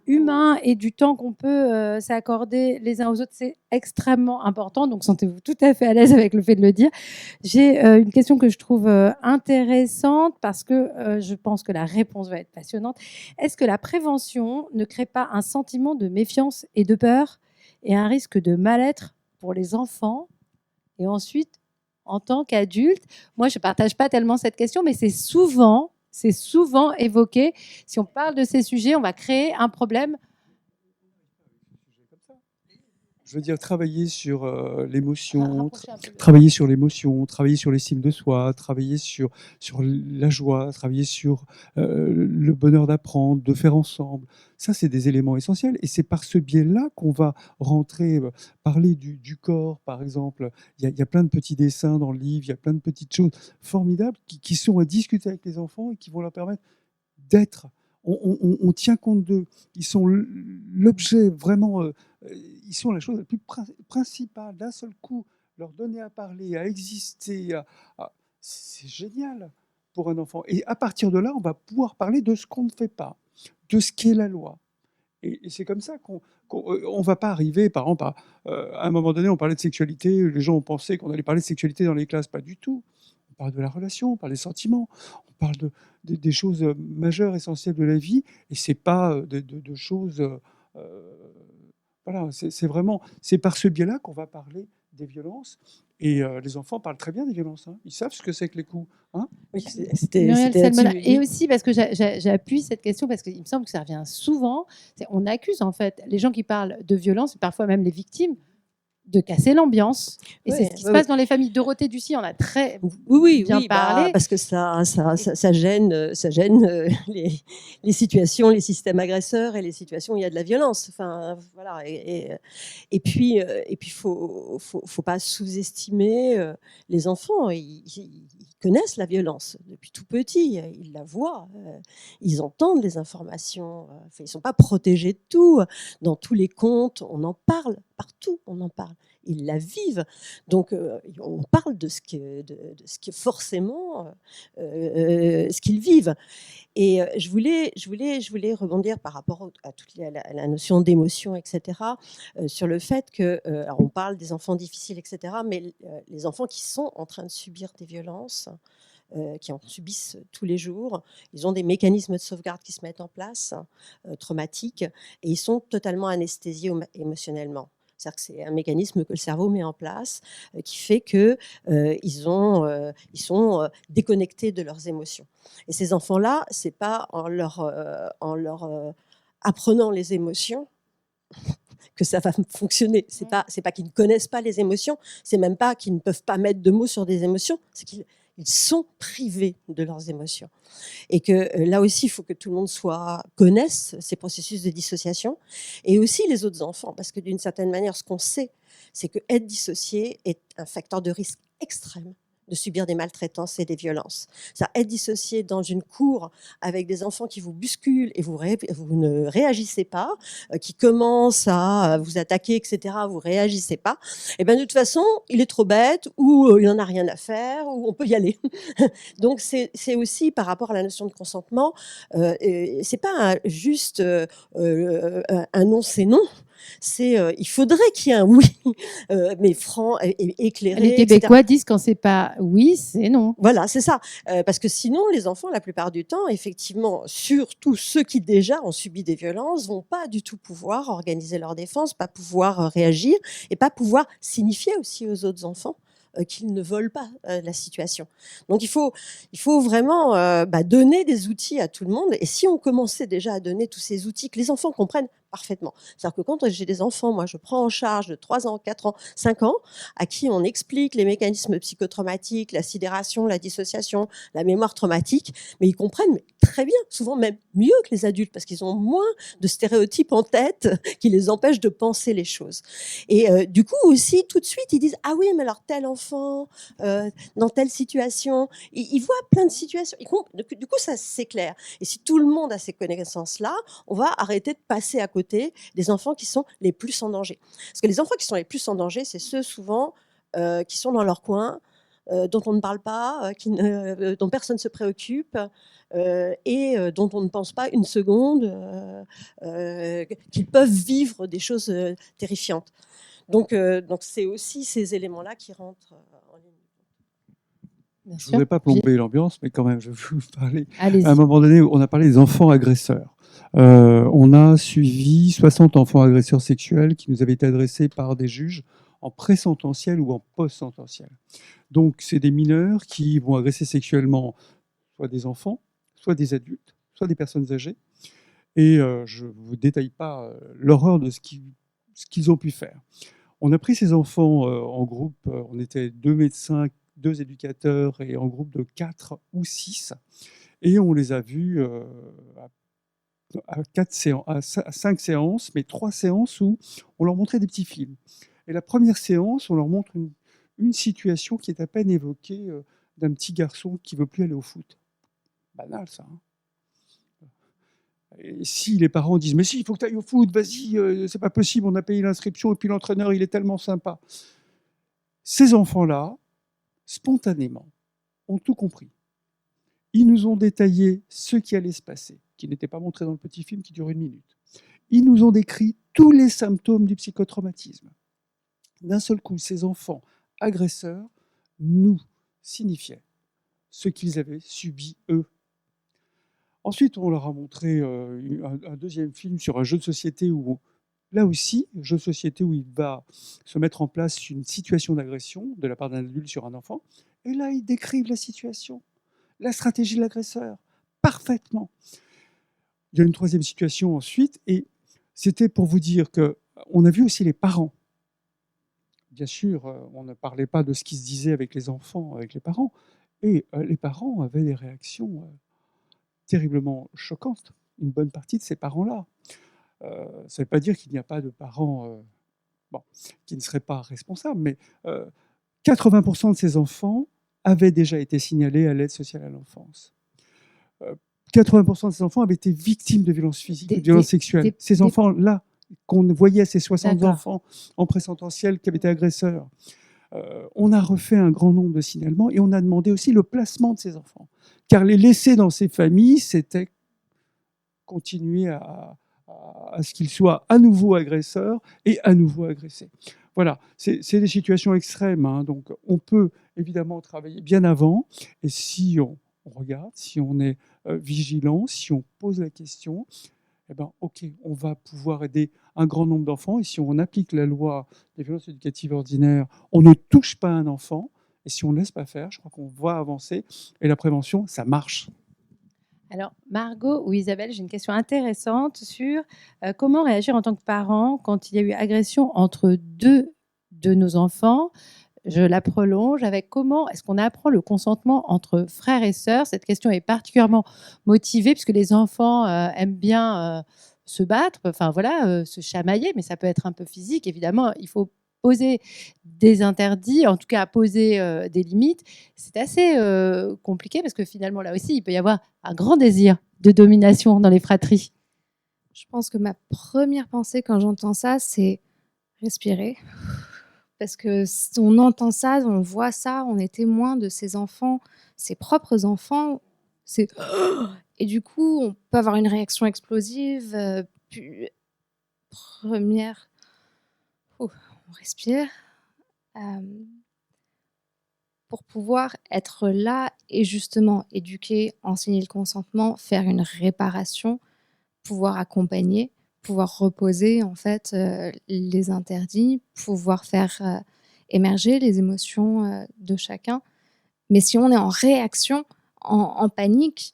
humains et du temps qu'on peut s'accorder les uns aux autres. C'est extrêmement important. Donc, sentez-vous tout à fait à l'aise avec le fait de le dire. J'ai une question que je trouve intéressante parce que je pense que la réponse va être passionnante. Est-ce que la prévention ne crée pas un sentiment de méfiance et de peur et un risque de mal-être pour les enfants et ensuite en tant qu'adulte? Moi, je ne partage pas tellement cette question, mais c'est souvent évoqué. Si on parle de ces sujets, on va créer un problème. Je veux dire, travailler sur l'émotion, travailler sur l'émotion, travailler sur l'estime de soi, travailler sur la joie, travailler sur le bonheur d'apprendre, de faire ensemble. Ça, c'est des éléments essentiels. Et c'est par ce biais-là qu'on va rentrer, parler du corps, par exemple. Il y a plein de petits dessins dans le livre, il y a plein de petites choses formidables qui sont à discuter avec les enfants et qui vont leur permettre d'être. On tient compte d'eux. Ils sont l'objet vraiment, ils sont la chose la plus principale. D'un seul coup, leur donner à parler, à exister, c'est génial pour un enfant. Et à partir de là, on va pouvoir parler de ce qu'on ne fait pas, de ce qu'est la loi. Et c'est comme ça qu'on ne va pas arriver, par exemple, à un moment donné, on parlait de sexualité, les gens ont pensé qu'on allait parler de sexualité dans les classes, pas du tout. On parle de la relation, on parle des sentiments, on parle des choses majeures, essentielles de la vie, et c'est pas de choses... voilà, c'est par ce biais-là qu'on va parler des violences. Et les enfants parlent très bien des violences. Hein. Ils savent ce que c'est que les coups. Hein. Oui, c'était Muriel Salmona. là-dessus. Et aussi parce que j'appuie cette question parce qu'il me semble que ça revient souvent. On accuse en fait les gens qui parlent de violence, et parfois même les victimes, de casser l'ambiance. Et c'est ce qui se passe dans les familles. Dorothée Ducy en a très bien parlé. Parce que ça gêne les situations, les systèmes agresseurs et les situations où il y a de la violence. Enfin, voilà. Et puis, faut pas sous-estimer les enfants. Ils connaissent la violence depuis tout petit. Ils la voient. Ils entendent les informations. Enfin, ils sont pas protégés de tout. Dans tous les contes, on en parle. Partout, on en parle. Ils la vivent. Donc, on parle de ce qui est forcément ce qu'ils vivent. Et je voulais rebondir par rapport à toute la notion d'émotion, etc., sur le fait que, alors on parle des enfants difficiles, etc., mais les enfants qui sont en train de subir des violences, qui en subissent tous les jours. Ils ont des mécanismes de sauvegarde qui se mettent en place, traumatiques, et ils sont totalement anesthésiés émotionnellement. C'est-à-dire que c'est un mécanisme que le cerveau met en place qui fait qu'ils sont déconnectés de leurs émotions. Et ces enfants-là, ce n'est pas en leur apprenant les émotions que ça va fonctionner. C'est pas qu'ils ne connaissent pas les émotions, c'est même pas qu'ils ne peuvent pas mettre de mots sur des émotions, c'est qu'ils Ils sont privés de leurs émotions. Et que là aussi, il faut que tout le monde connaisse ces processus de dissociation, et aussi les autres enfants, parce que d'une certaine manière, ce qu'on sait, c'est que être dissocié est un facteur de risque extrême de subir des maltraitances et des violences. Ça, être dissocié dans une cour avec des enfants qui vous bousculent et vous ne réagissez pas, qui commencent à vous attaquer, etc., vous réagissez pas, et bien de toute façon, il est trop bête, ou il n'en a rien à faire, ou on peut y aller. Donc c'est aussi par rapport à la notion de consentement, c'est pas juste un non, c'est non. Il faudrait qu'il y ait un oui, mais franc et éclairé. Les Québécois disent quand c'est pas oui, c'est non. Voilà, c'est ça. Parce que sinon, les enfants, la plupart du temps, effectivement, surtout ceux qui déjà ont subi des violences, vont pas du tout pouvoir organiser leur défense, pas pouvoir réagir, et pas pouvoir signifier aussi aux autres enfants qu'ils ne veulent pas la situation. Donc il faut vraiment donner des outils à tout le monde. Et si on commençait déjà à donner tous ces outils, que les enfants comprennent parfaitement. C'est-à-dire que quand j'ai des enfants, moi je prends en charge de 3 ans, 4 ans, 5 ans, à qui on explique les mécanismes psychotraumatiques, la sidération, la dissociation, la mémoire traumatique, mais ils comprennent très bien, souvent même mieux que les adultes, parce qu'ils ont moins de stéréotypes en tête qui les empêchent de penser les choses. Et du coup aussi, tout de suite, ils disent « Ah oui, mais alors tel enfant, dans telle situation », ils voient plein de situations. Du coup, ça c'est clair. Et si tout le monde a ces connaissances-là, on va arrêter de passer à côté des enfants qui sont les plus en danger. Parce que les enfants qui sont les plus en danger, c'est ceux souvent qui sont dans leur coin, dont on ne parle pas, dont personne ne se préoccupe, et dont on ne pense pas une seconde qu'ils peuvent vivre des choses terrifiantes. Donc c'est aussi ces éléments-là qui rentrent en ligne. Je ne voudrais pas plomber l'ambiance, mais quand même, je vais vous parler. Allez-y. À un moment donné, on a parlé des enfants agresseurs. On a suivi 60 enfants agresseurs sexuels qui nous avaient été adressés par des juges en pré-sententiel ou en post-sententiel. Donc, c'est des mineurs qui vont agresser sexuellement soit des enfants, soit des adultes, soit des personnes âgées. Et je ne vous détaille pas l'horreur de ce qu'ils ont pu faire. On a pris ces enfants en groupe, on était 2 médecins, 2 éducateurs, et en groupe de 4 ou 6. Et on les a vus à 5 séances, mais 3 séances où on leur montrait des petits films. Et la première séance, on leur montre une situation qui est à peine évoquée d'un petit garçon qui ne veut plus aller au foot. Banal, ça. Hein. Et si les parents disent « Mais si, il faut que tu ailles au foot, vas-y, c'est pas possible, on a payé l'inscription, et puis l'entraîneur, il est tellement sympa. » Ces enfants-là, spontanément, ont tout compris. Ils nous ont détaillé ce qui allait se passer, qui n'était pas montré dans le petit film qui dure 1 minute. Ils nous ont décrit tous les symptômes du psychotraumatisme. D'un seul coup, ces enfants agresseurs nous signifiaient ce qu'ils avaient subi, eux. Ensuite, on leur a montré un deuxième film sur un jeu de société où, là aussi, un jeu de société où il va se mettre en place une situation d'agression de la part d'un adulte sur un enfant. Et là, ils décrivent la situation, la stratégie de l'agresseur, parfaitement. Il y a une troisième situation ensuite, et c'était pour vous dire qu'on a vu aussi les parents. Bien sûr, on ne parlait pas de ce qui se disait avec les enfants, avec les parents, et les parents avaient des réactions terriblement choquantes, une bonne partie de ces parents-là. Ça ne veut pas dire qu'il n'y a pas de parents qui ne seraient pas responsables, mais 80% de ces enfants avaient déjà été signalés à l'aide sociale à l'enfance. 80% de ces enfants avaient été victimes de violences physiques, de violences sexuelles. Ces enfants-là, qu'on voyait, ces 60 enfants en présententiel qui avaient été agresseurs, on a refait un grand nombre de signalements et on a demandé aussi le placement de ces enfants. Car les laisser dans ces familles, c'était continuer à ce qu'ils soient à nouveau agresseurs et à nouveau agressés. Voilà, c'est des situations extrêmes, hein, donc on peut évidemment travailler bien avant, et si on regarde, si on est vigilant, si on pose la question, eh ben, ok, on va pouvoir aider un grand nombre d'enfants, et si on applique la loi des violences éducatives ordinaires, on ne touche pas un enfant, et si on ne laisse pas faire, je crois qu'on va avancer, et la prévention, ça marche. Alors, Margot ou Isabelle, j'ai une question intéressante sur comment réagir en tant que parent quand il y a eu agression entre 2 de nos enfants. je la prolonge avec comment est-ce qu'on apprend le consentement entre frères et sœurs. Cette question est particulièrement motivée puisque les enfants aiment bien se battre, enfin voilà, se chamailler, mais ça peut être un peu physique. Évidemment, il faut poser des interdits, en tout cas poser des limites. C'est assez compliqué parce que finalement, là aussi, il peut y avoir un grand désir de domination dans les fratries. Je pense que ma première pensée quand j'entends ça, c'est respirer. Parce que on entend ça, on voit ça, on est témoin de ses enfants, ses propres enfants. C'est et du coup, on peut avoir une réaction explosive. Première, on respire pour pouvoir être là et justement éduquer, enseigner le consentement, faire une réparation, pouvoir accompagner, pouvoir reposer en fait les interdits, pouvoir faire émerger les émotions de chacun. Mais si on est en réaction, en panique,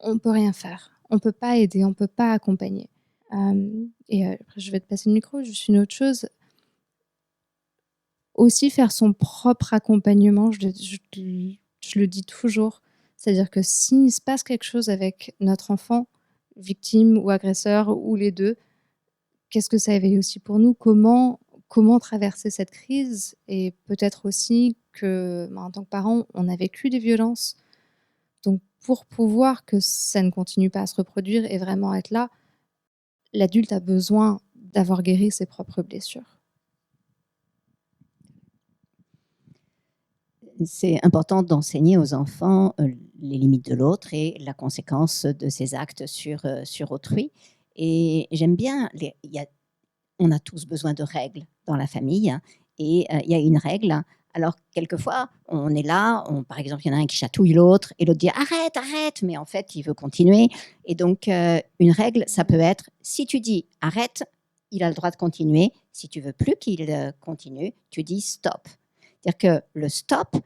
on peut rien faire. On peut pas aider, on peut pas accompagner. Après, je vais te passer le micro, juste une autre chose. Aussi faire son propre accompagnement, je le dis toujours. C'est-à-dire que s'il se passe quelque chose avec notre enfant, victime ou agresseur ou les deux, qu'est-ce que ça éveille aussi pour nous? Comment traverser cette crise? Et peut-être aussi que, en tant que parent, on a vécu des violences. Donc pour pouvoir que ça ne continue pas à se reproduire et vraiment être là, l'adulte a besoin d'avoir guéri ses propres blessures. C'est important d'enseigner aux enfants les limites de l'autre et la conséquence de ses actes sur autrui. Et j'aime bien, on a tous besoin de règles dans la famille, hein, et il y a une règle. Alors, quelquefois, on est là, par exemple, il y en a un qui chatouille l'autre et l'autre dit « arrête, arrête », mais en fait, il veut continuer. Et donc, une règle, ça peut être, si tu dis « arrête », il a le droit de continuer. Si tu veux plus qu'il continue, tu dis « stop ». C'est-à-dire que le stop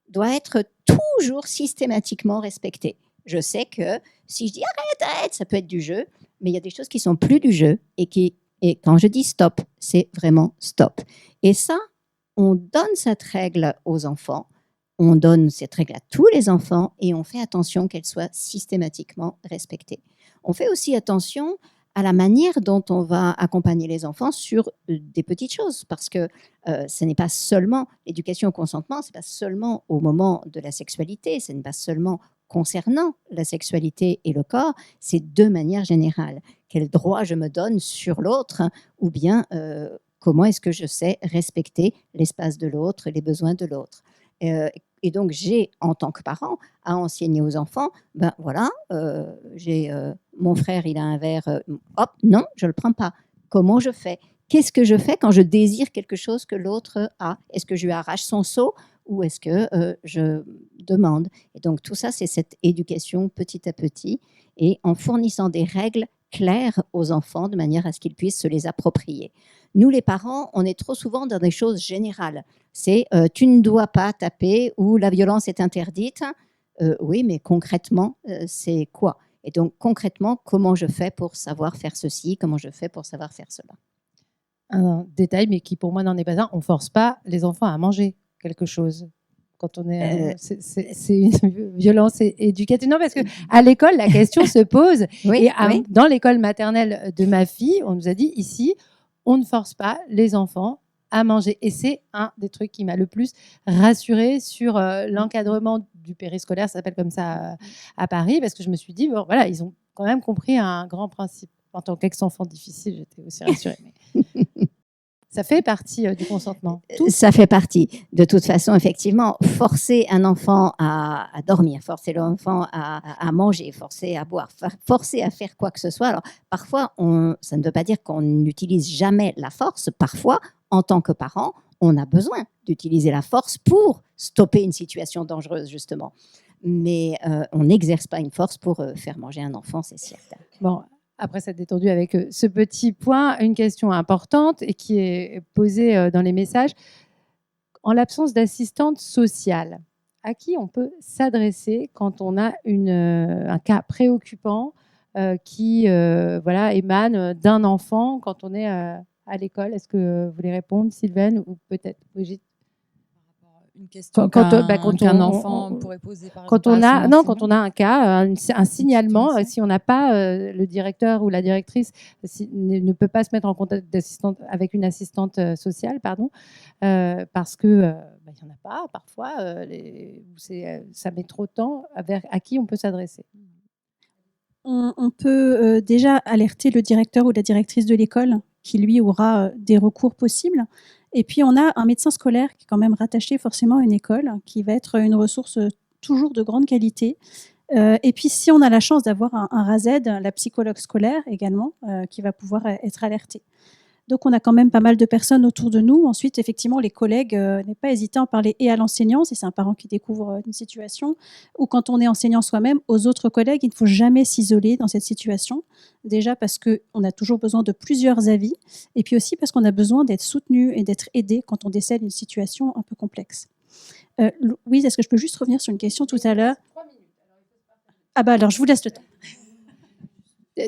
doit être toujours systématiquement respecté. Je sais que si je dis « arrête », ça peut être du jeu, mais il y a des choses qui sont plus du jeu et quand je dis stop, c'est vraiment stop. Et ça, on donne cette règle aux enfants, on donne cette règle à tous les enfants et on fait attention qu'elle soit systématiquement respectée. On fait aussi attention à la manière dont on va accompagner les enfants sur des petites choses, parce que ce n'est pas seulement l'éducation au consentement, ce n'est pas seulement au moment de la sexualité, ce n'est pas seulement concernant la sexualité et le corps, c'est de manière générale. Quel droit je me donne sur l'autre, hein, ou bien comment est-ce que je sais respecter l'espace de l'autre, les besoins de l'autre. Et donc, j'ai, en tant que parent, à enseigner aux enfants, ben voilà, j'ai mon frère, il a un verre, hop, non, je ne le prends pas. Comment je fais? Qu'est-ce que je fais quand je désire quelque chose que l'autre a? Est-ce que je lui arrache son seau ou est-ce que je demande? Et donc, tout ça, c'est cette éducation petit à petit et en fournissant des règles claires aux enfants de manière à ce qu'ils puissent se les approprier. Nous, les parents, on est trop souvent dans des choses générales. C'est tu ne dois pas taper ou la violence est interdite. Oui, mais concrètement, c'est quoi? Et donc, concrètement, comment je fais pour savoir faire ceci? Comment je fais pour savoir faire cela? Un détail, mais qui pour moi n'en est pas un, on ne force pas les enfants à manger quelque chose. Quand on est, c'est une violence éducative. Non, parce que à l'école, la question se pose. Oui, et dans l'école maternelle de ma fille, on nous a dit ici, on ne force pas les enfants à manger. Et c'est un des trucs qui m'a le plus rassurée sur l'encadrement du périscolaire, ça s'appelle comme ça à Paris, parce que je me suis dit, bon, voilà, ils ont quand même compris un grand principe. En tant qu'ex-enfant difficile, j'étais aussi rassurée. Mais ça fait partie du consentement. Tout. Ça fait partie. De toute façon, effectivement, forcer un enfant à dormir, forcer l'enfant à manger, forcer à boire, forcer à faire quoi que ce soit. Alors, parfois, ça ne veut pas dire qu'on n'utilise jamais la force. Parfois, en tant que parent, on a besoin d'utiliser la force pour stopper une situation dangereuse, justement. Mais on n'exerce pas une force pour faire manger un enfant, c'est certain. Bon. Après s'être détendu avec ce petit point, une question importante et qui est posée dans les messages. En l'absence d'assistante sociale, à qui on peut s'adresser quand on a un cas préoccupant qui émane d'un enfant quand on est à l'école? Est-ce que vous voulez répondre, Sylvaine, ou peut-être Brigitte? une question qu'un enfant pourrait poser par quand exemple, quand on a un cas, un signalement, si on n'a pas le directeur ou la directrice ne peut pas se mettre en contact avec une assistante sociale, parce que il n'y en a pas parfois, ça met trop de temps. À qui on peut s'adresser? On peut déjà alerter le directeur ou la directrice de l'école qui, lui, aura des recours possibles. Et puis, on a un médecin scolaire qui est quand même rattaché forcément à une école, qui va être une ressource toujours de grande qualité. Et puis, si on a la chance d'avoir un RASED, la psychologue scolaire également, qui va pouvoir être alertée. Donc, on a quand même pas mal de personnes autour de nous. Ensuite, effectivement, les collègues, n'aient pas hésité à en parler et à l'enseignant, si c'est un parent qui découvre une situation, ou quand on est enseignant soi-même, aux autres collègues. Il ne faut jamais s'isoler dans cette situation. Déjà parce qu'on a toujours besoin de plusieurs avis, et puis aussi parce qu'on a besoin d'être soutenu et d'être aidé quand on décèle une situation un peu complexe. Louise, est-ce que je peux juste revenir sur une question tout à l'heure? Ah bah alors, je vous laisse le temps.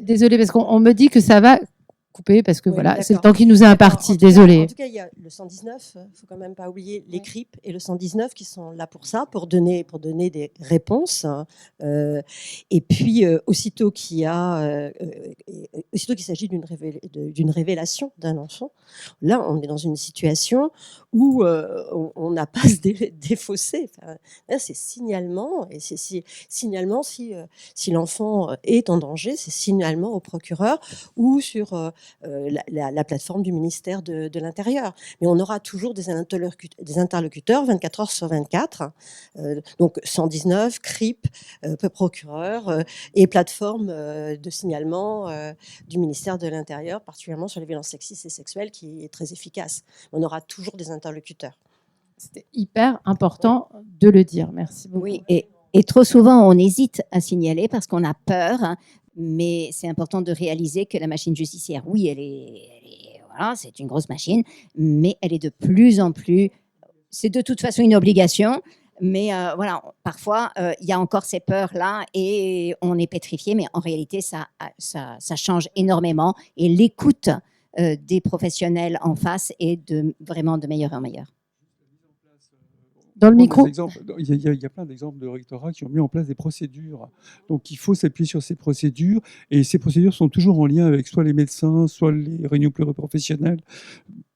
Désolée, parce qu'on me dit que ça va couper, parce que Oui, voilà, d'accord. c'est le temps qui nous est imparti. Désolée. En tout cas, il y a le 119, il ne faut quand même pas oublier les CRIP et le 119 qui sont là pour ça, pour donner des réponses. Et puis, aussitôt qu'il s'agit d'une révélation d'un enfant, là, on est dans une situation où on n'a pas à se défausser. Enfin, là, c'est signalement, et c'est signalement si l'enfant est en danger, c'est signalement au procureur ou sur la plateforme du ministère de l'Intérieur. Mais on aura toujours des interlocuteurs 24 heures sur 24. Donc 119, CRIP, procureur et plateforme de signalement du ministère de l'Intérieur, particulièrement sur les violences sexistes et sexuelles, qui est très efficace. On aura toujours des interlocuteurs. C'était hyper important de le dire. Merci beaucoup. Oui, et trop souvent, on hésite à signaler parce qu'on a peur. Mais c'est important de réaliser que la machine judiciaire, oui, voilà, c'est une grosse machine, mais elle est de plus en plus. C'est de toute façon une obligation, mais voilà, parfois il y a encore ces peurs-là et on est pétrifié, mais en réalité, ça change énormément et l'écoute des professionnels en face est vraiment de meilleur en meilleur. Dans le micro. Il y a plein d'exemples de rectorats qui ont mis en place des procédures. Donc, il faut s'appuyer sur ces procédures. Et ces procédures sont toujours en lien avec soit les médecins, soit les réunions pluriprofessionnelles.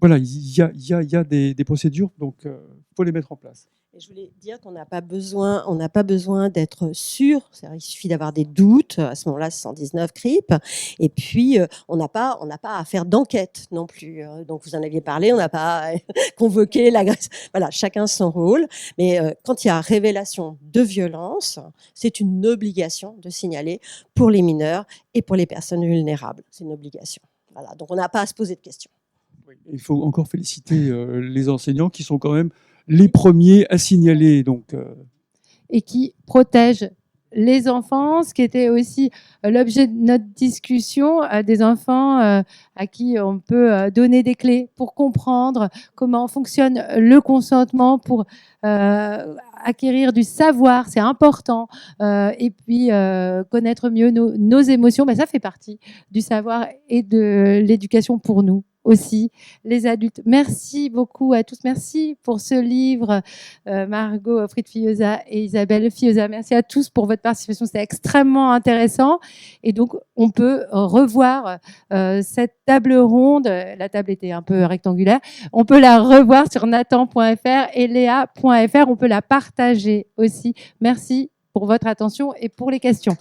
Voilà, il y a des procédures, donc il faut les mettre en place. Et je voulais dire qu'on n'a pas besoin d'être sûr. Il suffit d'avoir des doutes. À ce moment-là, c'est 119 CRIP. Et puis, on n'a pas à faire d'enquête non plus. Donc, vous en aviez parlé. On n'a pas convoqué l'agresseur. Voilà, chacun son rôle. Mais quand il y a révélation de violence, c'est une obligation de signaler pour les mineurs et pour les personnes vulnérables. C'est une obligation. Voilà. Donc, on n'a pas à se poser de questions. Oui, il faut encore féliciter les enseignants qui sont quand même les premiers à signaler. Et qui protègent les enfants, ce qui était aussi l'objet de notre discussion, des enfants à qui on peut donner des clés pour comprendre comment fonctionne le consentement, pour acquérir du savoir, c'est important, et puis connaître mieux nos émotions. Ça fait partie du savoir et de l'éducation pour nous aussi, les adultes. Merci beaucoup à tous. Merci pour ce livre, Margot Fried-Filleuzat et Isabelle Filleuzat. Merci à tous pour votre participation. C'était extrêmement intéressant. Et donc, on peut revoir cette table ronde. La table était un peu rectangulaire. On peut la revoir sur nathan.fr et léa.fr. On peut la partager aussi. Merci pour votre attention et pour les questions.